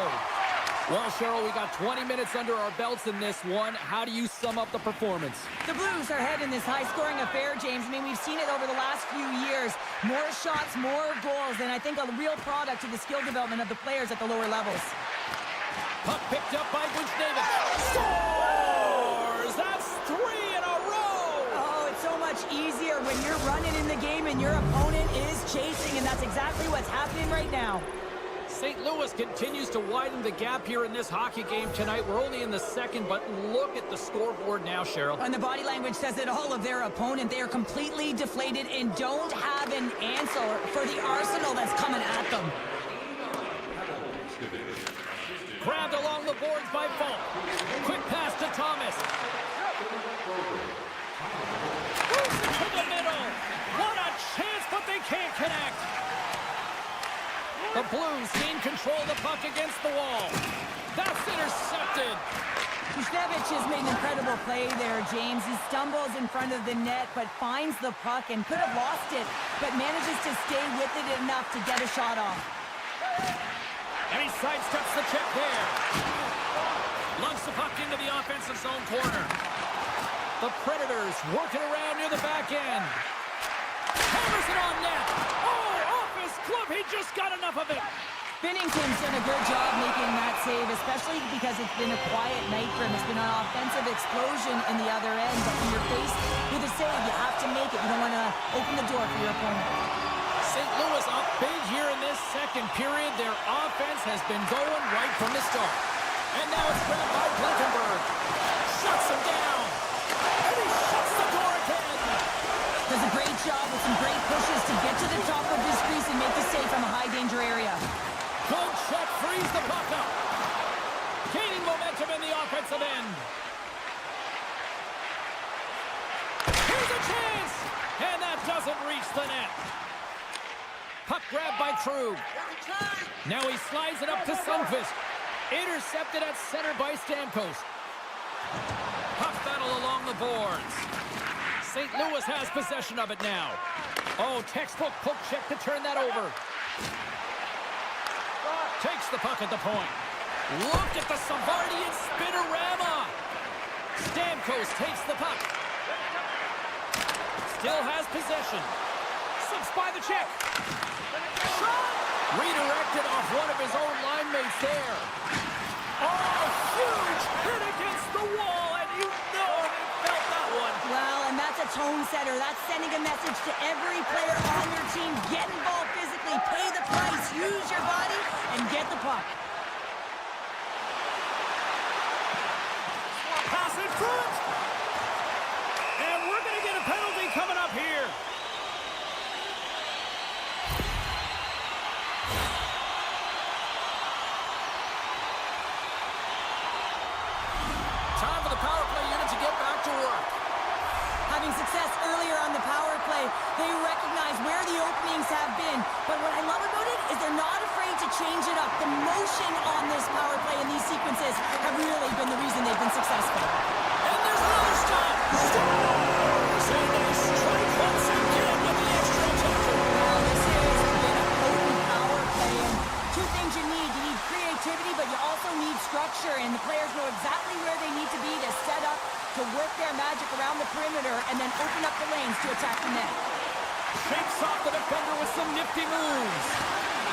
Well, Cheryl, we got 20 minutes under our belts in this one. How do you sum up the performance? The Blues are heading this high-scoring affair, James. I mean, we've seen it over the last few years. More shots, more goals, and I think a real product of the skill development of the players at the lower levels. Puck picked up by Buchnevich. Scores! That's 3 in a row! Oh, it's so much easier when you're running in the game and your opponent is chasing, and that's exactly what's happening right now. St. Louis continues to widen the gap here in this hockey game tonight. We're only in the second, but look at the scoreboard now, Cheryl. And the body language says it all of their opponent. They are completely deflated and don't have an answer for the arsenal that's coming at them. Grabbed along the boards by Falk. Quick pass to Thomas. Moves it to the middle. What a chance, but they can't connect. The Blues gain control of the puck against the wall. That's intercepted. Buchnevich has made an incredible play there, James. He stumbles in front of the net, but finds the puck and could have lost it, but manages to stay with it enough to get a shot off. And he sidesteps the check there. Lugs the puck into the offensive zone corner. The Predators working around near the back end. Hammers it on net. Oh, off his glove. He just got enough of it. Binnington's done a good job making that save, especially because it's been a quiet night for him. It's been an offensive explosion in the other end. But when you're faced with a save, you have to make it. You don't want to open the door for your opponent. St. Louis up big here in this second period. Their offense has been going right from the start. And now it's grabbed by Blankenberg. Shuts him down. And he shuts the door again. Does a great job with some great pushes to get to the top of his crease and make the save from a high-danger area. Good check, frees the puck up. Gaining momentum in the offensive end. Here's a chance. And that doesn't reach the net. Puck grabbed by Krug. Now he slides it up to Sundqvist. Intercepted at center by Stamkos. Puck battle along the boards. St. Louis has possession of it now. Oh, textbook poke check to turn that over. Takes the puck at the point. Look at the Savardian spinorama. Stamkos takes the puck. Still has possession. Slips by the check. Shot! Redirected off one of his own line mates there. Oh, a huge hit against the wall, and you know he felt that one. Well, and that's a tone setter. That's sending a message to every player on your team. Get involved physically, pay the price, use your body, and get the puck. Pass in front. And we're going to get a penalty coming up here. Time for the power play unit to get back to work. Having success earlier on the power play, they recognize where the openings have been. But what I love about it is they're not afraid to change it up. The motion on this power play and these sequences have really been the reason they've been successful. And there's another stop. Scores! And they strike once again with the extra touch. Well, this has been a potent power play. And two things you need. You need creativity great structure, and the players know exactly where they need to be to set up, to work their magic around the perimeter, and then open up the lanes to attack the net. Shakes off the defender with some nifty moves.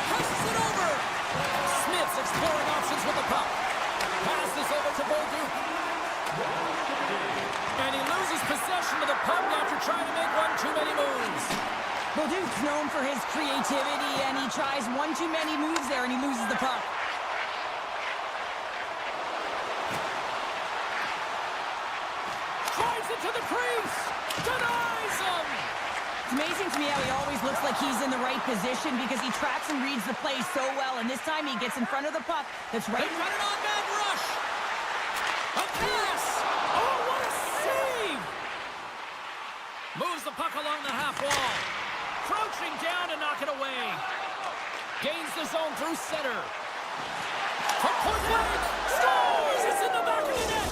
Passes it over. Smith's exploring options with the puck. Passes over to Bolduc. And he loses possession of the puck after trying to make one too many moves. Bolduc's known for his creativity, and he tries one too many moves there, and he loses the puck. Drives it to the crease. Denies him. It's amazing to me how he always looks like he's in the right position because he tracks and reads the play so well, and this time he gets in front of the puck that's right. They've got an on-man rush. A pass. Oh, what a save. Moves the puck along the half wall. Crouching down to knock it away. Gains the zone through center. From point blank. Scores. It's in the back of the net.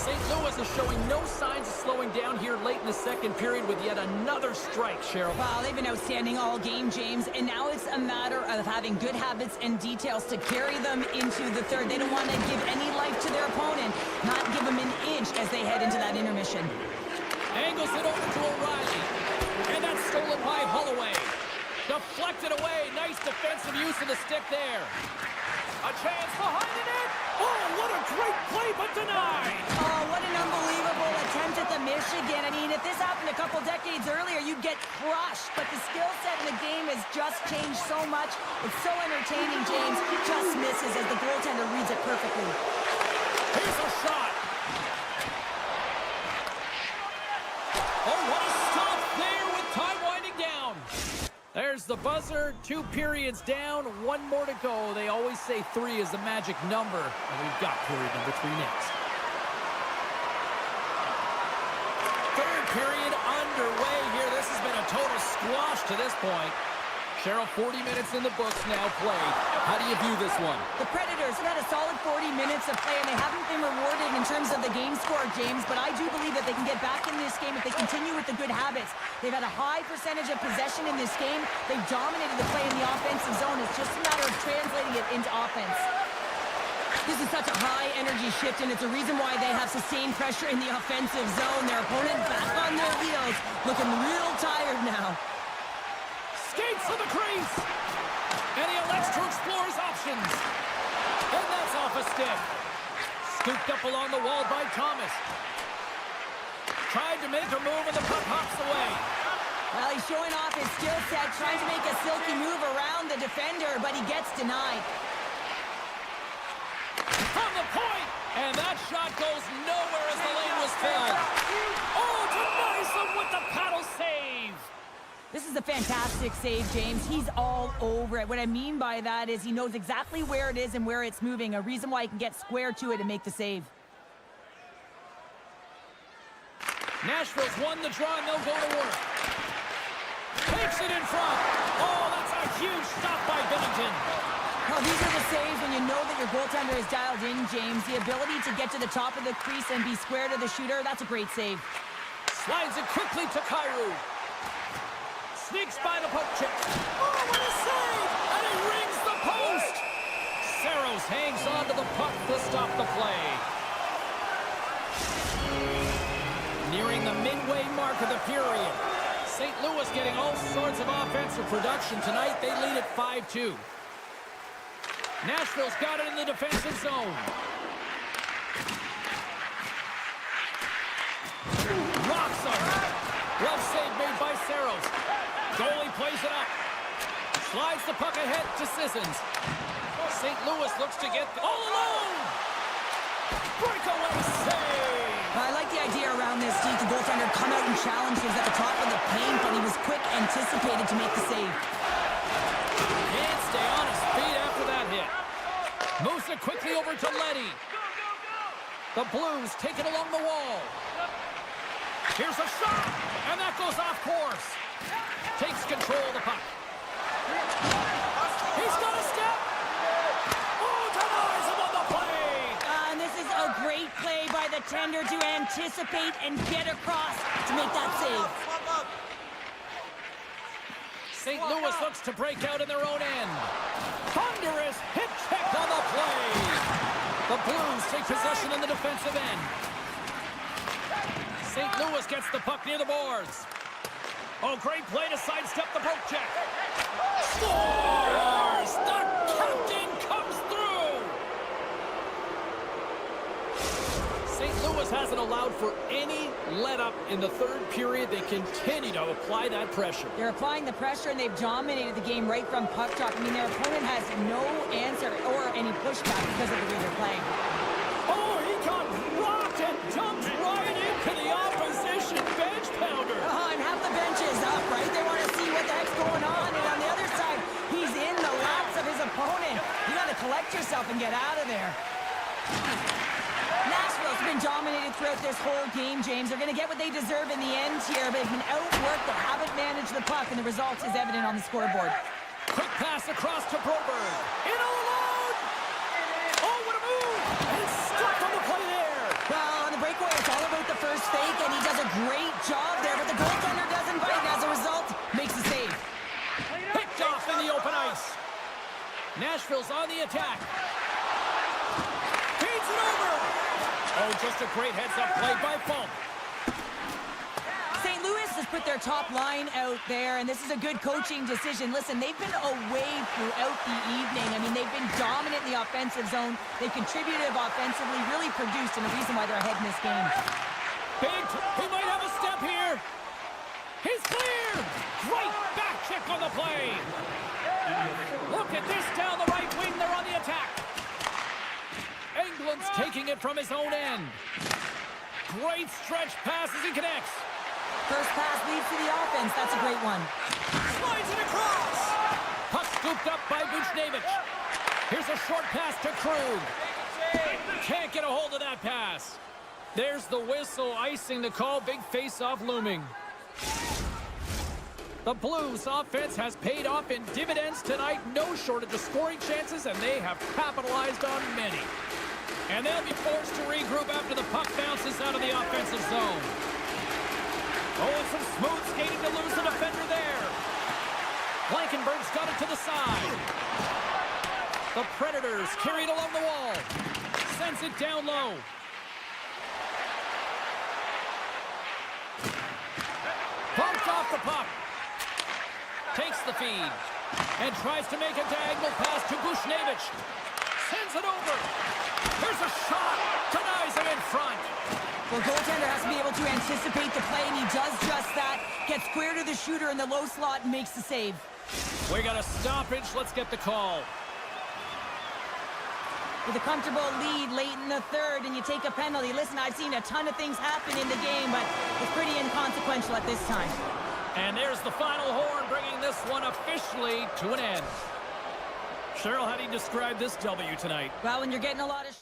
St. Louis is showing no signs of slowing down here late in the second period with yet another strike, Cheryl. Wow, they've been outstanding all game, James, and now it's a matter of having good habits and details to carry them into the third. They don't want to give any life to their opponent, not give them an inch as they head into that intermission. Angles it over to O'Reilly, and that's stolen by Holloway. Deflected away, nice defensive use of the stick there. A chance behind the net. Oh, what a great play, but denied. Oh, what an unbelievable attempt at the Michigan. I mean, if this happened a couple decades earlier, you'd get crushed. But the skill set in the game has just changed so much. It's so entertaining, James. Just misses as the goaltender reads it perfectly. Here's a shot. Oh, what a stop there with time winding down. There's the buzzer. 2 periods down, 1 more to go. They always say 3 is the magic number, and we've got period number 3 next. Third period underway here. This has been a total squash to this point. Cheryl, 40 minutes in the books now played. How do you view this one? The Predators have had a solid 40 minutes of play, and they haven't been rewarded in terms of the game score, James, but I do believe that they can get back in this game if they continue with the good habits. They've had a high percentage of possession in this game. They've dominated the play in the offensive zone. It's just a matter of translating it into offense. This is such a high-energy shift, and it's a reason why they have sustained pressure in the offensive zone. Their opponent back on their heels, looking real tired now. Skates to the crease. And he elects to explore his options. And that's off a stick. Scooped up along the wall by Thomas. Tried to make a move and the puck hops away. Well, he's showing off his skill set, trying to make a silky move around the defender, but he gets denied. From the point. And that shot goes nowhere as the lane was filled. Oh, denies him with the paddle save. This is a fantastic save, James. He's all over it. What I mean by that is he knows exactly where it is and where it's moving, a reason why he can get square to it and make the save. Nashville's won the draw and they'll go to work. Takes it in front. Oh, that's a huge stop by Binnington. Well, these are the saves when you know that your goaltender is dialed in, James. The ability to get to the top of the crease and be square to the shooter, that's a great save. Slides it quickly to Kyrou. Sneaks by the poke check. Oh, what a save! And he rings the post! Saros hangs on to the puck to stop the play. Nearing the midway mark of the period. St. Louis getting all sorts of offensive production tonight. They lead at 5-2. Nashville's got it in the defensive zone. Rocks him. Glove save made by Saros. Goalie plays it up. Slides the puck ahead to Sissons. St. Louis looks to get all alone. Breakaway save. I like the idea around this, Steve. The goaltender come out and challenge. He was at the top of the paint, but he was quick, anticipated to make the save. Can't stay on his feet after that hit. Moves it quickly over to Leddy. The Blues take it along the wall. Here's a shot, and that goes off course. Takes control of the puck. He's got a step. Oh, denies him on the play. And this is a great play by the tender to anticipate and get across to make that save. St. Louis looks to break out in their own end. Thunderous hip check on the play. The Blues take possession in the defensive end. St. Louis gets the puck near the boards. Oh, great play to sidestep the poke check. Scores! The captain comes through! St. Louis hasn't allowed for any let-up in the third period. They continue to apply that pressure. They're applying the pressure, and they've dominated the game right from puck drop. I mean, their opponent has no answer or any pushback because of the way they're playing. Oh, he got rocked and dumped right into the opposition bench pounder. And half the bench is up, right? They want to see what the heck's going on. And on the other side, he's in the laps of his opponent. You got to collect yourself and get out of there. Nashville's been dominated throughout this whole game, James. They're going to get what they deserve in the end here, but they've been outworked. They haven't managed the puck, and the result is evident on the scoreboard. Quick pass across to Broberg. In all alone! Oh, what a move! And it's stuck on the play there. Well, on the breakaway, it's all about the first fake, and he does a great job there, but the goaltender doesn't bite, and as a result, makes the save. Picked off in the open ice. Nashville's on the attack. Feeds it over. Oh, just a great heads-up play by Funk. St. Louis has put their top line out there, and this is a good coaching decision. Listen, they've been away throughout the evening. I mean, they've been dominant in the offensive zone. They've contributed offensively, really produced, and the reason why they're ahead in this game. He might have a step here. He's cleared. Great back check on the play. Look at this down the right wing. They're on the attack. England's taking it from his own end. Great stretch pass as he connects. First pass leads to the offense. That's a great one. Slides it across. Puck scooped up by Buchnevich. Here's a short pass to Krug. Can't get a hold of that pass. There's the whistle, icing the call. Big face-off looming. The Blues offense has paid off in dividends tonight. No shortage of scoring chances, and they have capitalized on many. And they'll be forced to regroup after the puck bounces out of the offensive zone. Oh, and some smooth skating to lose the defender there. Blankenberg's got it to the side. The Predators carry it along the wall. Sends it down low. Bumped off the puck. Takes the feed. And tries to make a diagonal pass to Buchnevich. Sends it over. Here's a shot. Denies him in front. Well, goaltender has to be able to anticipate the play, and he does just that. Gets square to the shooter in the low slot and makes the save. We got a stoppage. Let's get the call. With a comfortable lead late in the third, and you take a penalty. Listen, I've seen a ton of things happen in the game, but it's pretty inconsequential at this time. And there's the final horn, bringing this one officially to an end. Cheryl, how do you describe this W tonight? Well, when you're getting a lot of...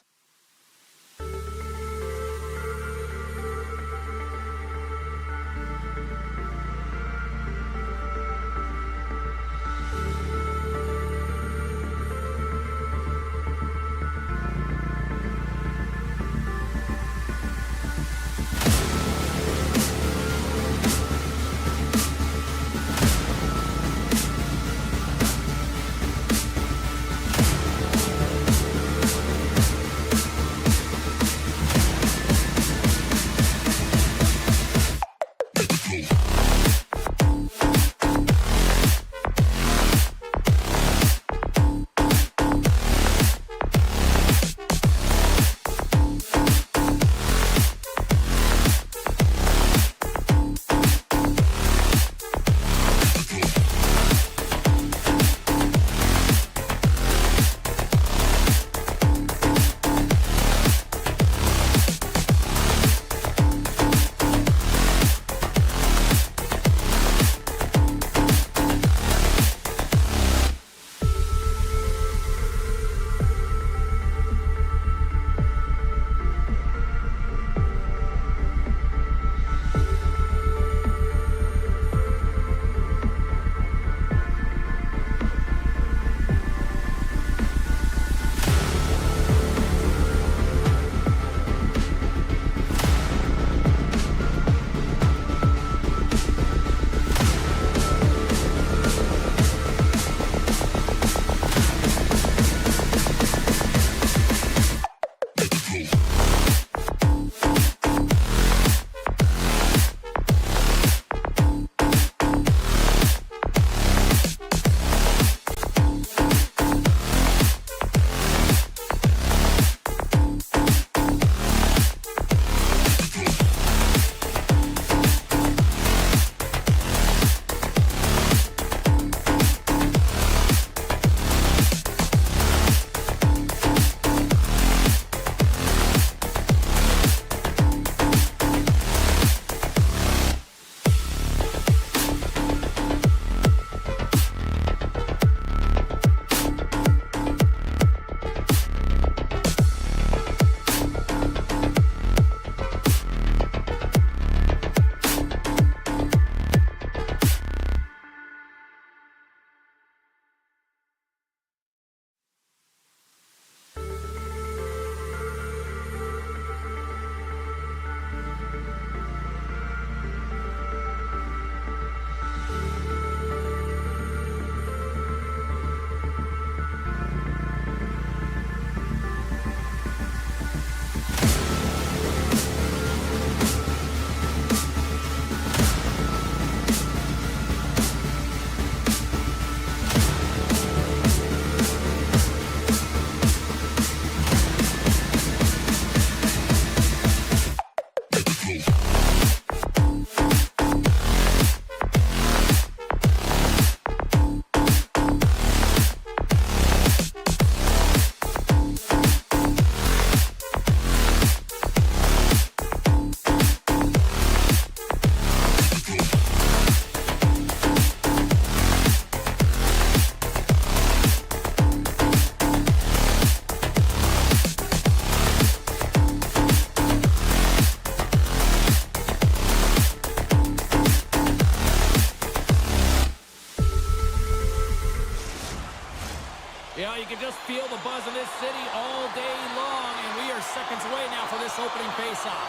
seconds away now for this opening faceoff.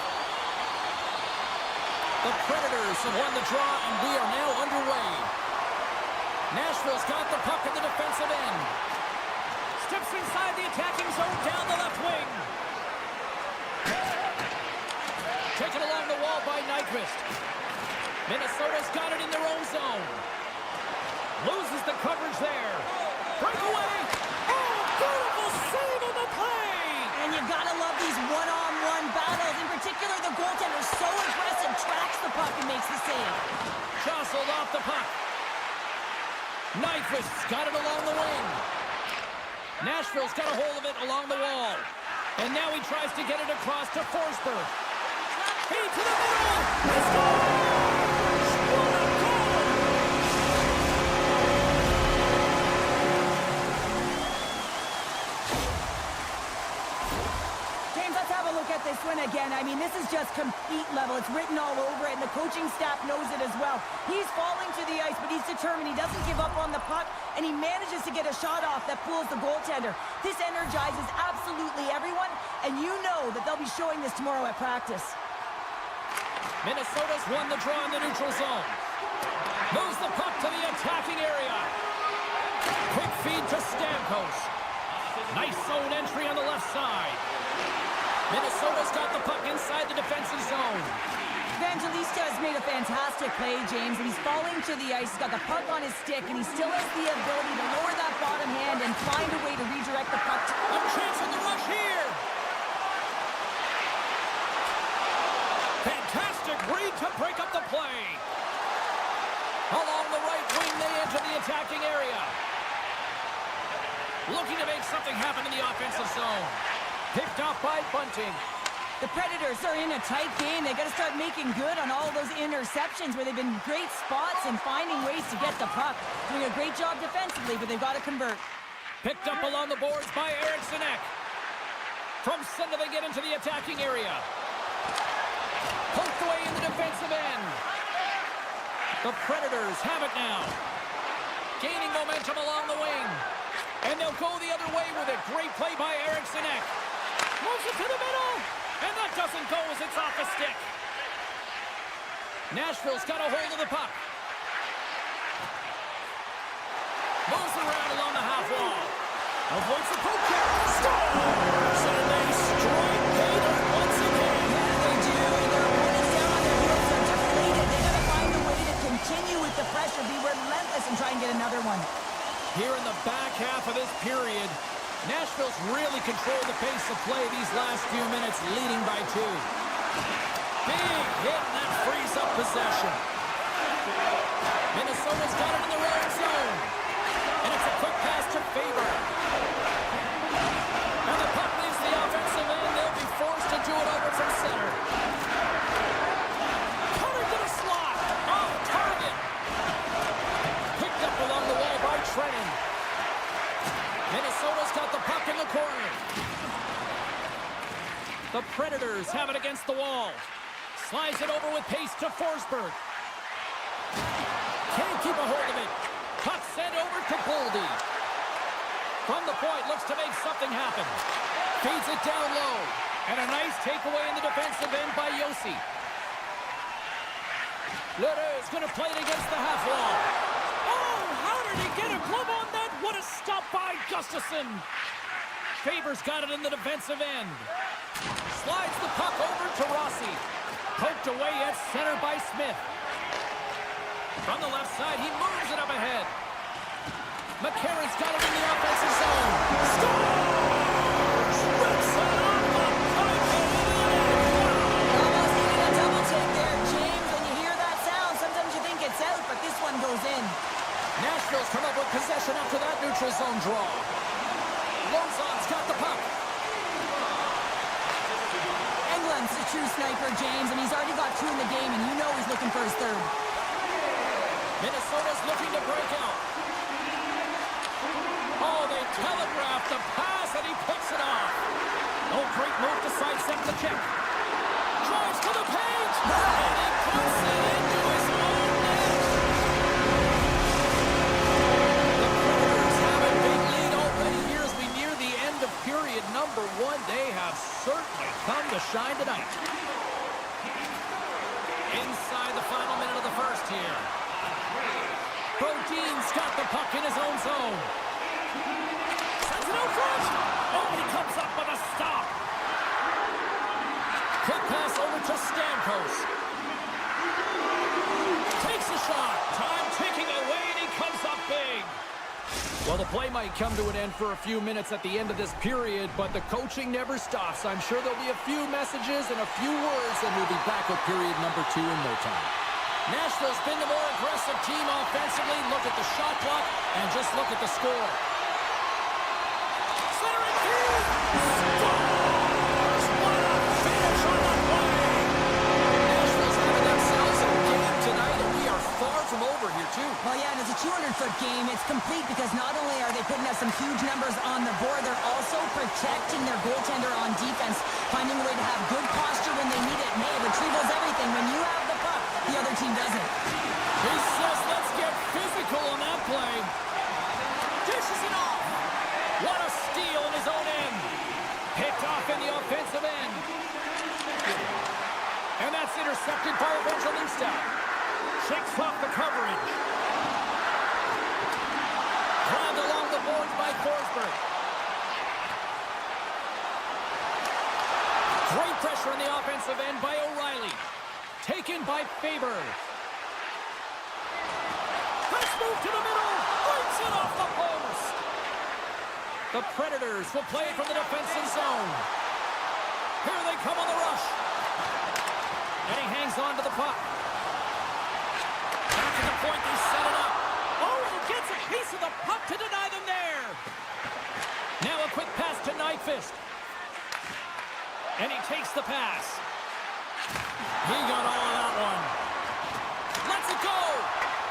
The Predators have won the draw, and we are now underway. Nashville's got the puck in the defensive end. Steps inside the attacking zone down the left wing. Taken along the wall by Nyquist. Minnesota's got it in their own zone. Loses the coverage there. Breakaway. Oh, beautiful save on the play. And you gotta love these one-on-one battles. In particular, the goaltender so aggressive, tracks the puck and makes the save. Jostled off the puck. Nyquist's got it along the wing. Nashville's got a hold of it along the wall. And now he tries to get it across to Forsberg. Feed to the middle. He scores! What a goal! James, let's have a look at this one again. I mean, this is just complete level. It's written all over it, and the coaching staff knows it as well. He's falling to the ice, but he's determined. He doesn't give up on the puck, and he manages to get a shot off that fools the goaltender. This energizes absolutely everyone, and you know that they'll be showing this tomorrow at practice. Minnesota's won the draw in the neutral zone. Moves the puck to the attacking area. Quick feed to Stamkos. Nice zone entry on the left side. Minnesota's got the puck inside the defensive zone. Evangelista has made a fantastic play, James, and he's falling to the ice. He's got the puck on his stick, and he still has the ability to lower that bottom hand and find a way to redirect the puck. A chance on the rush here. Fantastic read to break up the play. Along the right wing, they enter the attacking area. Looking to make something happen in the offensive zone. Picked off by Bunting. The Predators are in a tight game. They got to start making good on all those interceptions where they've been great spots and finding ways to get the puck. Doing a great job defensively, but they've got to convert. Picked up along the boards by Eriksson. From center, they get into the attacking area. Poked away in the defensive end. The Predators have it now. Gaining momentum along the wing. And they'll go the other way with it. Great play by Eriksson. Moves it to the middle. And that doesn't go as it's off the stick. Nashville's got a hold of the puck. Moves around along the half wall. Avoids the poke check. Scores! And they strike pay dirt once again. Yeah, they do. Their opponents down on their heels are deflated. They got to find a way to continue with the pressure, be relentless, and try and get another one. Here in the back half of this period, Nashville's really controlled the pace of play these last few minutes, leading by 2. Big hit, and that frees up possession. Minnesota's got it in the red zone. And it's a quick pass to Faber. And the puck leaves the offensive end. They'll be forced to do it over from center. Cutter to the slot. Off target. Picked up along the wall by Trennan. Minnesota's got the puck in the corner. The Predators have it against the wall. Slides it over with pace to Forsberg. Can't keep a hold of it. Puck sent over to Boldy. From the point, looks to make something happen. Feeds it down low. And a nice takeaway in the defensive end by Yossi. Leroux's going to play it against the half wall. Oh, how did he get a glove on that? What a stop by Gustafsson. Faber's got it in the defensive end. Slides the puck over to Rossi. Poked away at center by Smith. From the left side, he moves it up ahead. McCarron's got it in the offensive zone. Scores! Rips it off the pipe into the net. Almost needed a double take there, James. When you hear that sound, sometimes you think it's out, but this one goes in. Nashville's come up with possession after that neutral zone draw. Lozon's got the puck. Englund's a true sniper, James, and he's already got 2 in the game, and you know he's looking for his 3rd. Minnesota's looking to break out. Oh, they telegraphed the pass, and he picks it off. Oh, great move to sidestep the check. Drives to the page, and he puts it into his own net. The Predators have a big lead already here as we near the end of period number one, they have certainly come to shine tonight. Inside the final minute of the first here. Brodin's got the puck in his own zone. Sends it out front. Oh, he comes up with a stop. Quick pass over to Stamkos. Takes a shot. Time ticking away, and he comes up big. Well, the play might come to an end for a few minutes at the end of this period, but the coaching never stops. I'm sure there'll be a few messages and a few words, and we'll be back with period number 2 in no time. Nashville's been the more aggressive team offensively. Look at the shot clock, and just look at the score. Centering field! Scores! What a finish on the play! Nashville's having themselves a game tonight, and we are far from over here, too. Well, yeah, and it's a 200-foot game. It's complete because not only are they putting up some huge numbers on the board, they're also protecting their goaltender on defense, finding a way to have good posture when they need it. And hey, retrieval's everything. When you have the puck, the other team doesn't. He says, let's get physical on that play. Dishes it off. What a steal in his own end. Picked off in the offensive end. And that's intercepted by Evangelista. Shakes off the coverage. Grabbed along the boards by Forsberg. Great pressure on the offensive end by O'Reilly. Taken by Faber. Let's move to the middle. Brings it off the post. The Predators will play from the defensive zone. Here they come on the rush. And he hangs on to the puck. Back to the point, they set it up. Oh, he gets a piece of the puck to deny them there. Now a quick pass to Nyquist. And he takes the pass. He got all of that one. Let's it go!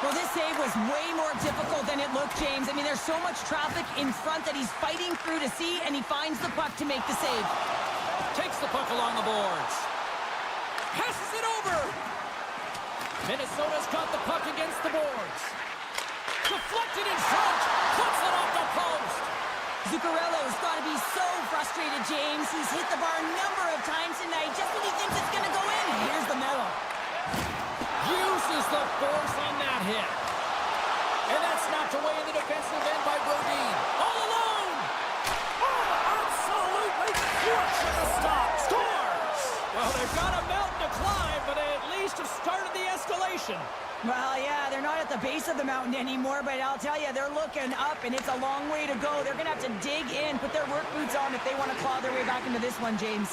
Well, this save was way more difficult than it looked, James. I mean, there's so much traffic in front that he's fighting through to see, and he finds the puck to make the save. Takes the puck along the boards. Passes it over. Minnesota's got the puck against the boards. Deflected in front. Puts it off the post. Zuccarello's got to be so frustrated, James. He's hit the bar a number of times tonight. Just when he thinks it's going to go in, here's the medal. Uses the force on that hit. And that's knocked away in the defensive end by Brodin. All alone. Oh, absolutely crushing the stop. Scores. Well, they've got a mountain to climb, but they at least have started the escalation. Well, yeah, they're not at the base of the mountain anymore, but I'll tell you, they're looking up, and it's a long way to go. They're going to have to dig in, put their work boots on if they want to claw their way back into this one, James.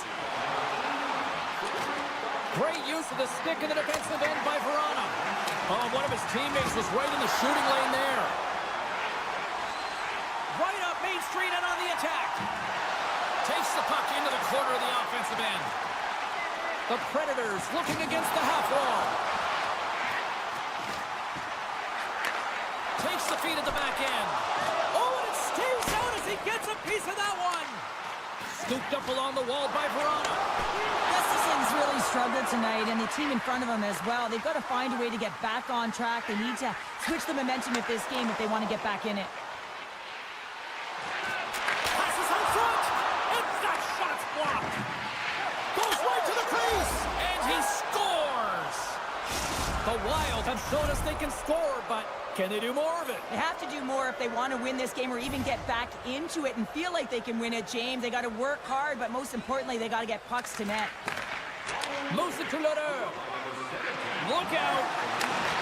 Great use of the stick in the defensive end by Verona. Oh, one of his teammates was right in the shooting lane there. Right up Main Street and on the attack. Takes the puck into the corner of the offensive end. The Predators looking against the half wall. Takes the feed at the back end. Oh, and it stays out as he gets a piece of that one. Scooped up along the wall by Verona. Gustafson's really struggled tonight, and the team in front of him as well. They've got to find a way to get back on track. They need to switch the momentum of this game if they want to get back in it. Passes out front, and that shot's blocked. Goes right to the crease, and he scores. The Wild have shown us they can score, but can they do more of it? They have to do more if they want to win this game or even get back into it and feel like they can win it, James. They got to work hard, but most importantly, they got to get pucks to net. Moves it to Ledoux. Look out.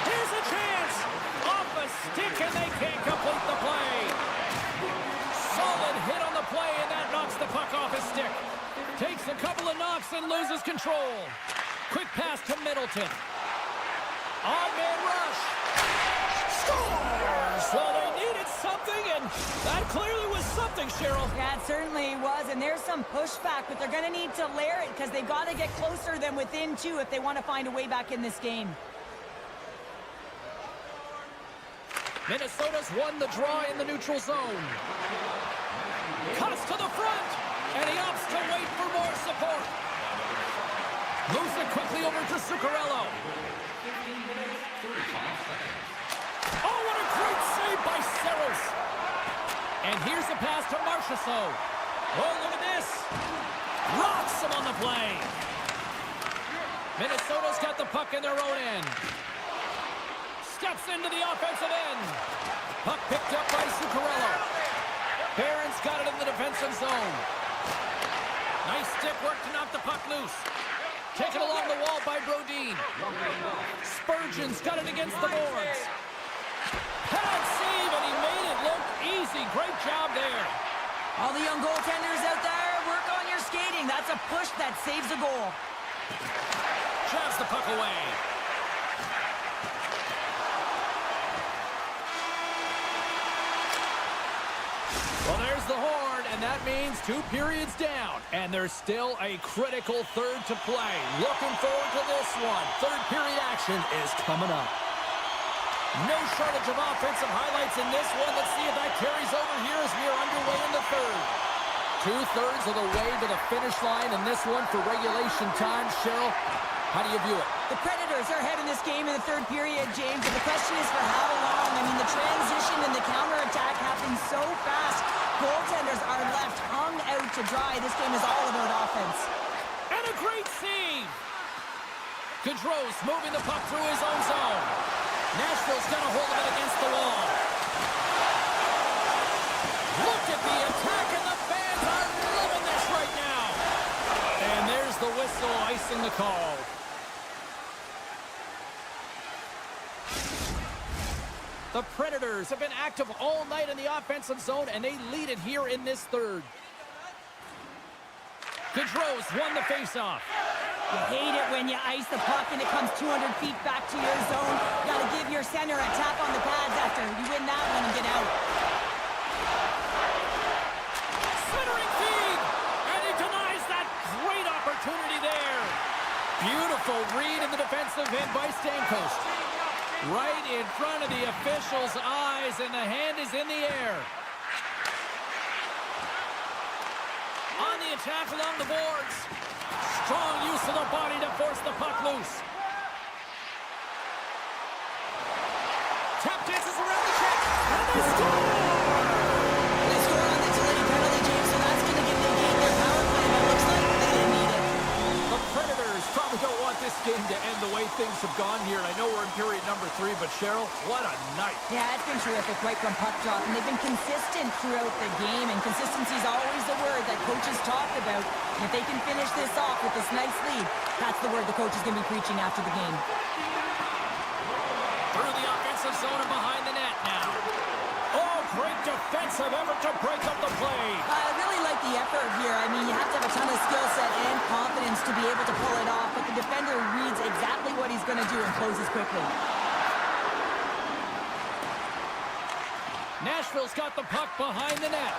Here's a chance. Off a stick, and they can't complete the play. Solid hit on the play, and that knocks the puck off his stick. Takes a couple of knocks and loses control. Quick pass to Middleton. On-man rush. Scores! Well, they needed something, and that clearly was something, Cheryl. Yeah, it certainly was, and there's some pushback, but they're going to need to layer it because they've got to get closer than within two if they want to find a way back in this game. Minnesota's won the draw in the neutral zone. Cuts to the front, and he opts to wait for more support. Moves it quickly over to Zuccarello. Oh, what a great save by Saros. And here's a pass to Marchessault. Oh, look at this. Rocks him on the play. Minnesota's got the puck in their own end. Steps into the offensive end. Puck picked up by Zuccarello. Barron's got it in the defensive zone. Nice stick work to knock the puck loose. Taken along the wall by Brodin. Spurgeon's got it against the boards. Pad save, and he made it look easy. Great job there. All the young goaltenders out there, work on your skating. That's a push that saves a goal. Shoves the puck away. Well, there's the horn, and that means 2 periods down. And there's still a critical third to play. Looking forward to this one. Third period action is coming up. No shortage of offensive highlights in this one. Let's see if that carries over here as we are underway in the third. 2/3 of the way to the finish line in this one for regulation time. Cheryl, how do you view it? The Predators are ahead in this game in the third period, James, and the question is for how long. I mean, the transition and the counterattack happens so fast. Goaltenders are left hung out to dry. This game is all about offense. And a great save! Gaudreau's moving the puck through his own zone. Nashville's got a hold of it against the wall. Look at the attack, and the fans are loving this right now. And there's the whistle, icing the call. The Predators have been active all night in the offensive zone, and they lead it here in this third. Gaudreau's won the faceoff. You hate it when you ice the puck and it comes 200 feet back to your zone. You got to give your center a tap on the pads after you win that one and get out. Centering feed, and he denies that great opportunity there. Beautiful read in the defensive end by Stamkos. Right in front of the official's eyes, and the hand is in the air. On the attack along the boards. Strong use of the body to force the puck loose. Tap dances around the check, and they score! They score on the utility penalty, James, so that's going to give the game their power play, but it looks like they didn't need it. The Predators probably don't want this game to end the way things have gone here. I know we're in period number 3, but Cheryl, what a night. Yeah, it's been terrific right from puck drop, and they've been consistent throughout the game, and consistency is always the word that coaches talk about. And if they can finish this off with this nice lead, that's the word the coach is going to be preaching after the game. Through the offensive zone and behind the net now. Oh, great defensive effort to break up the play. I really like the effort here. I mean, you have to have a ton of skill set and confidence to be able to pull it off, but the defender reads exactly what he's going to do and closes quickly. Nashville's got the puck behind the net.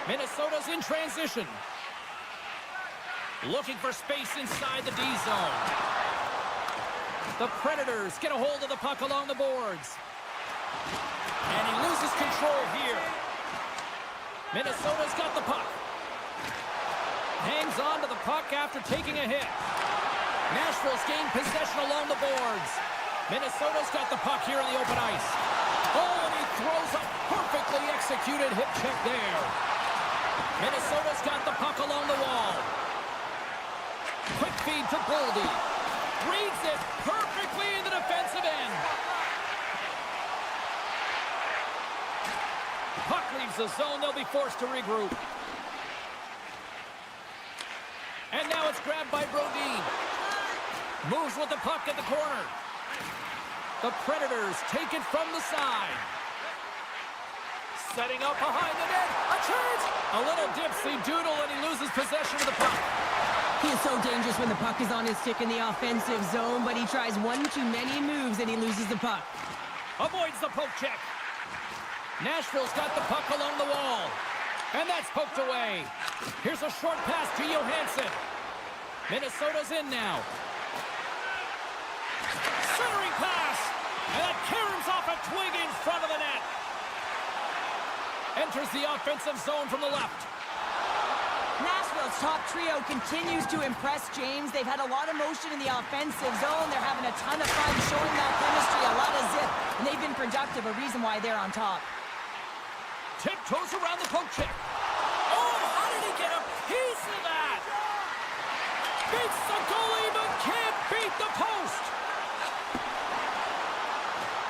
Minnesota's in transition. Looking for space inside the D zone. The Predators get a hold of the puck along the boards. And he loses control here. Minnesota's got the puck. Hangs on to the puck after taking a hit. Nashville's gained possession along the boards. Minnesota's got the puck here in the open ice. Oh, and he throws a perfectly executed hip check there. Minnesota's got the puck along the wall. Quick feed to Boldy. Reads it perfectly in the defensive end. Puck leaves the zone. They'll be forced to regroup. And now it's grabbed by Brodin. Moves with the puck at the corner. The Predators take it from the side. Setting up behind the net. A chance! A little dipsy doodle, and he loses possession of the puck. He is so dangerous when the puck is on his stick in the offensive zone, but he tries one too many moves and he loses the puck. Avoids the poke check. Nashville's got the puck along the wall. And that's poked away. Here's a short pass to Johansson. Minnesota's in now. Centering pass. And that caroms off a twig in front of the net. Enters the offensive zone from the left. Nashville's top trio continues to impress, James. They've had a lot of motion in the offensive zone. They're having a ton of fun showing that chemistry, a lot of zip, and they've been productive, a reason why they're on top. Tiptoes around the poke check. Oh, how did he get a piece Beats the goalie, but can't beat the post.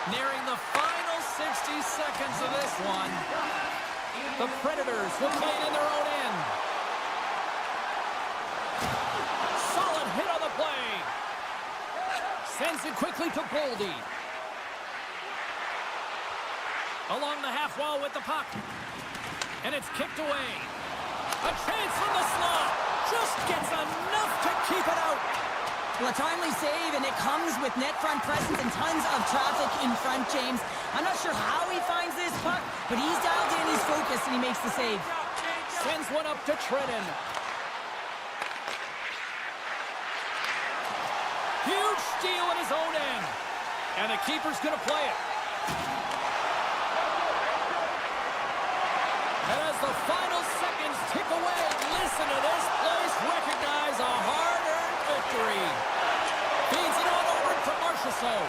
Nearing the final 60 seconds of this one. The Predators will play it in their own end. Solid hit on the play. Sends it quickly to Boldy. Along the half wall with the puck. And it's kicked away. A chance from the slot. Just gets enough to keep it out. Well, a timely save, and it comes with net front presence and tons of traffic in front, James. I'm not sure how he finds this puck, but he's dialed in, he's focused, and he makes the save. Sends one up to Trenton. Huge steal in his own end. And the keeper's going to play it. And as the final seconds tick away, listen to this place recognize a hard-earned victory. Feeds it on over to Marchessault.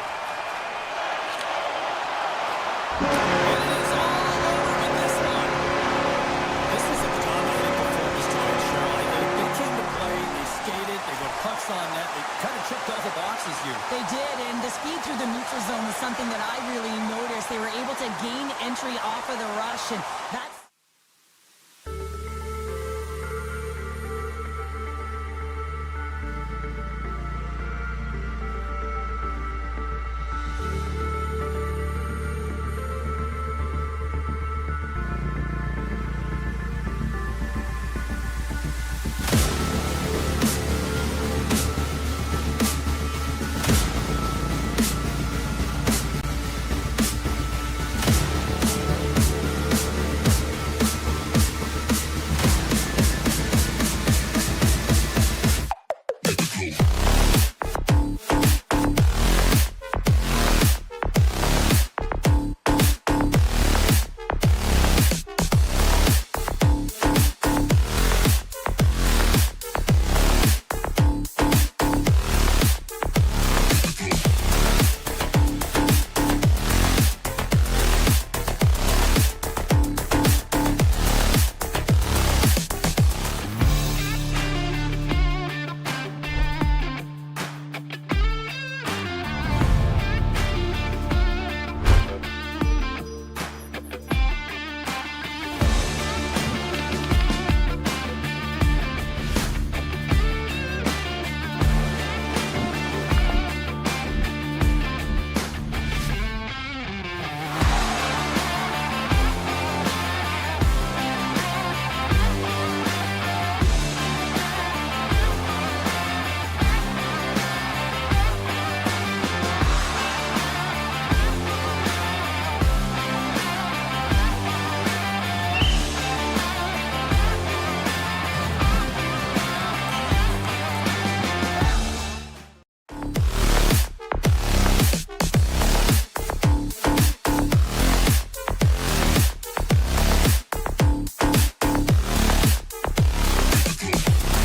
And it is all over with this one. This is a dominant performance tonight, Shirley. They came to play, they skated, they got pucks on net, they kind of checked all the boxes here. They did, and the speed through the neutral zone was something that I really noticed. They were able to gain entry off of the rush, and that's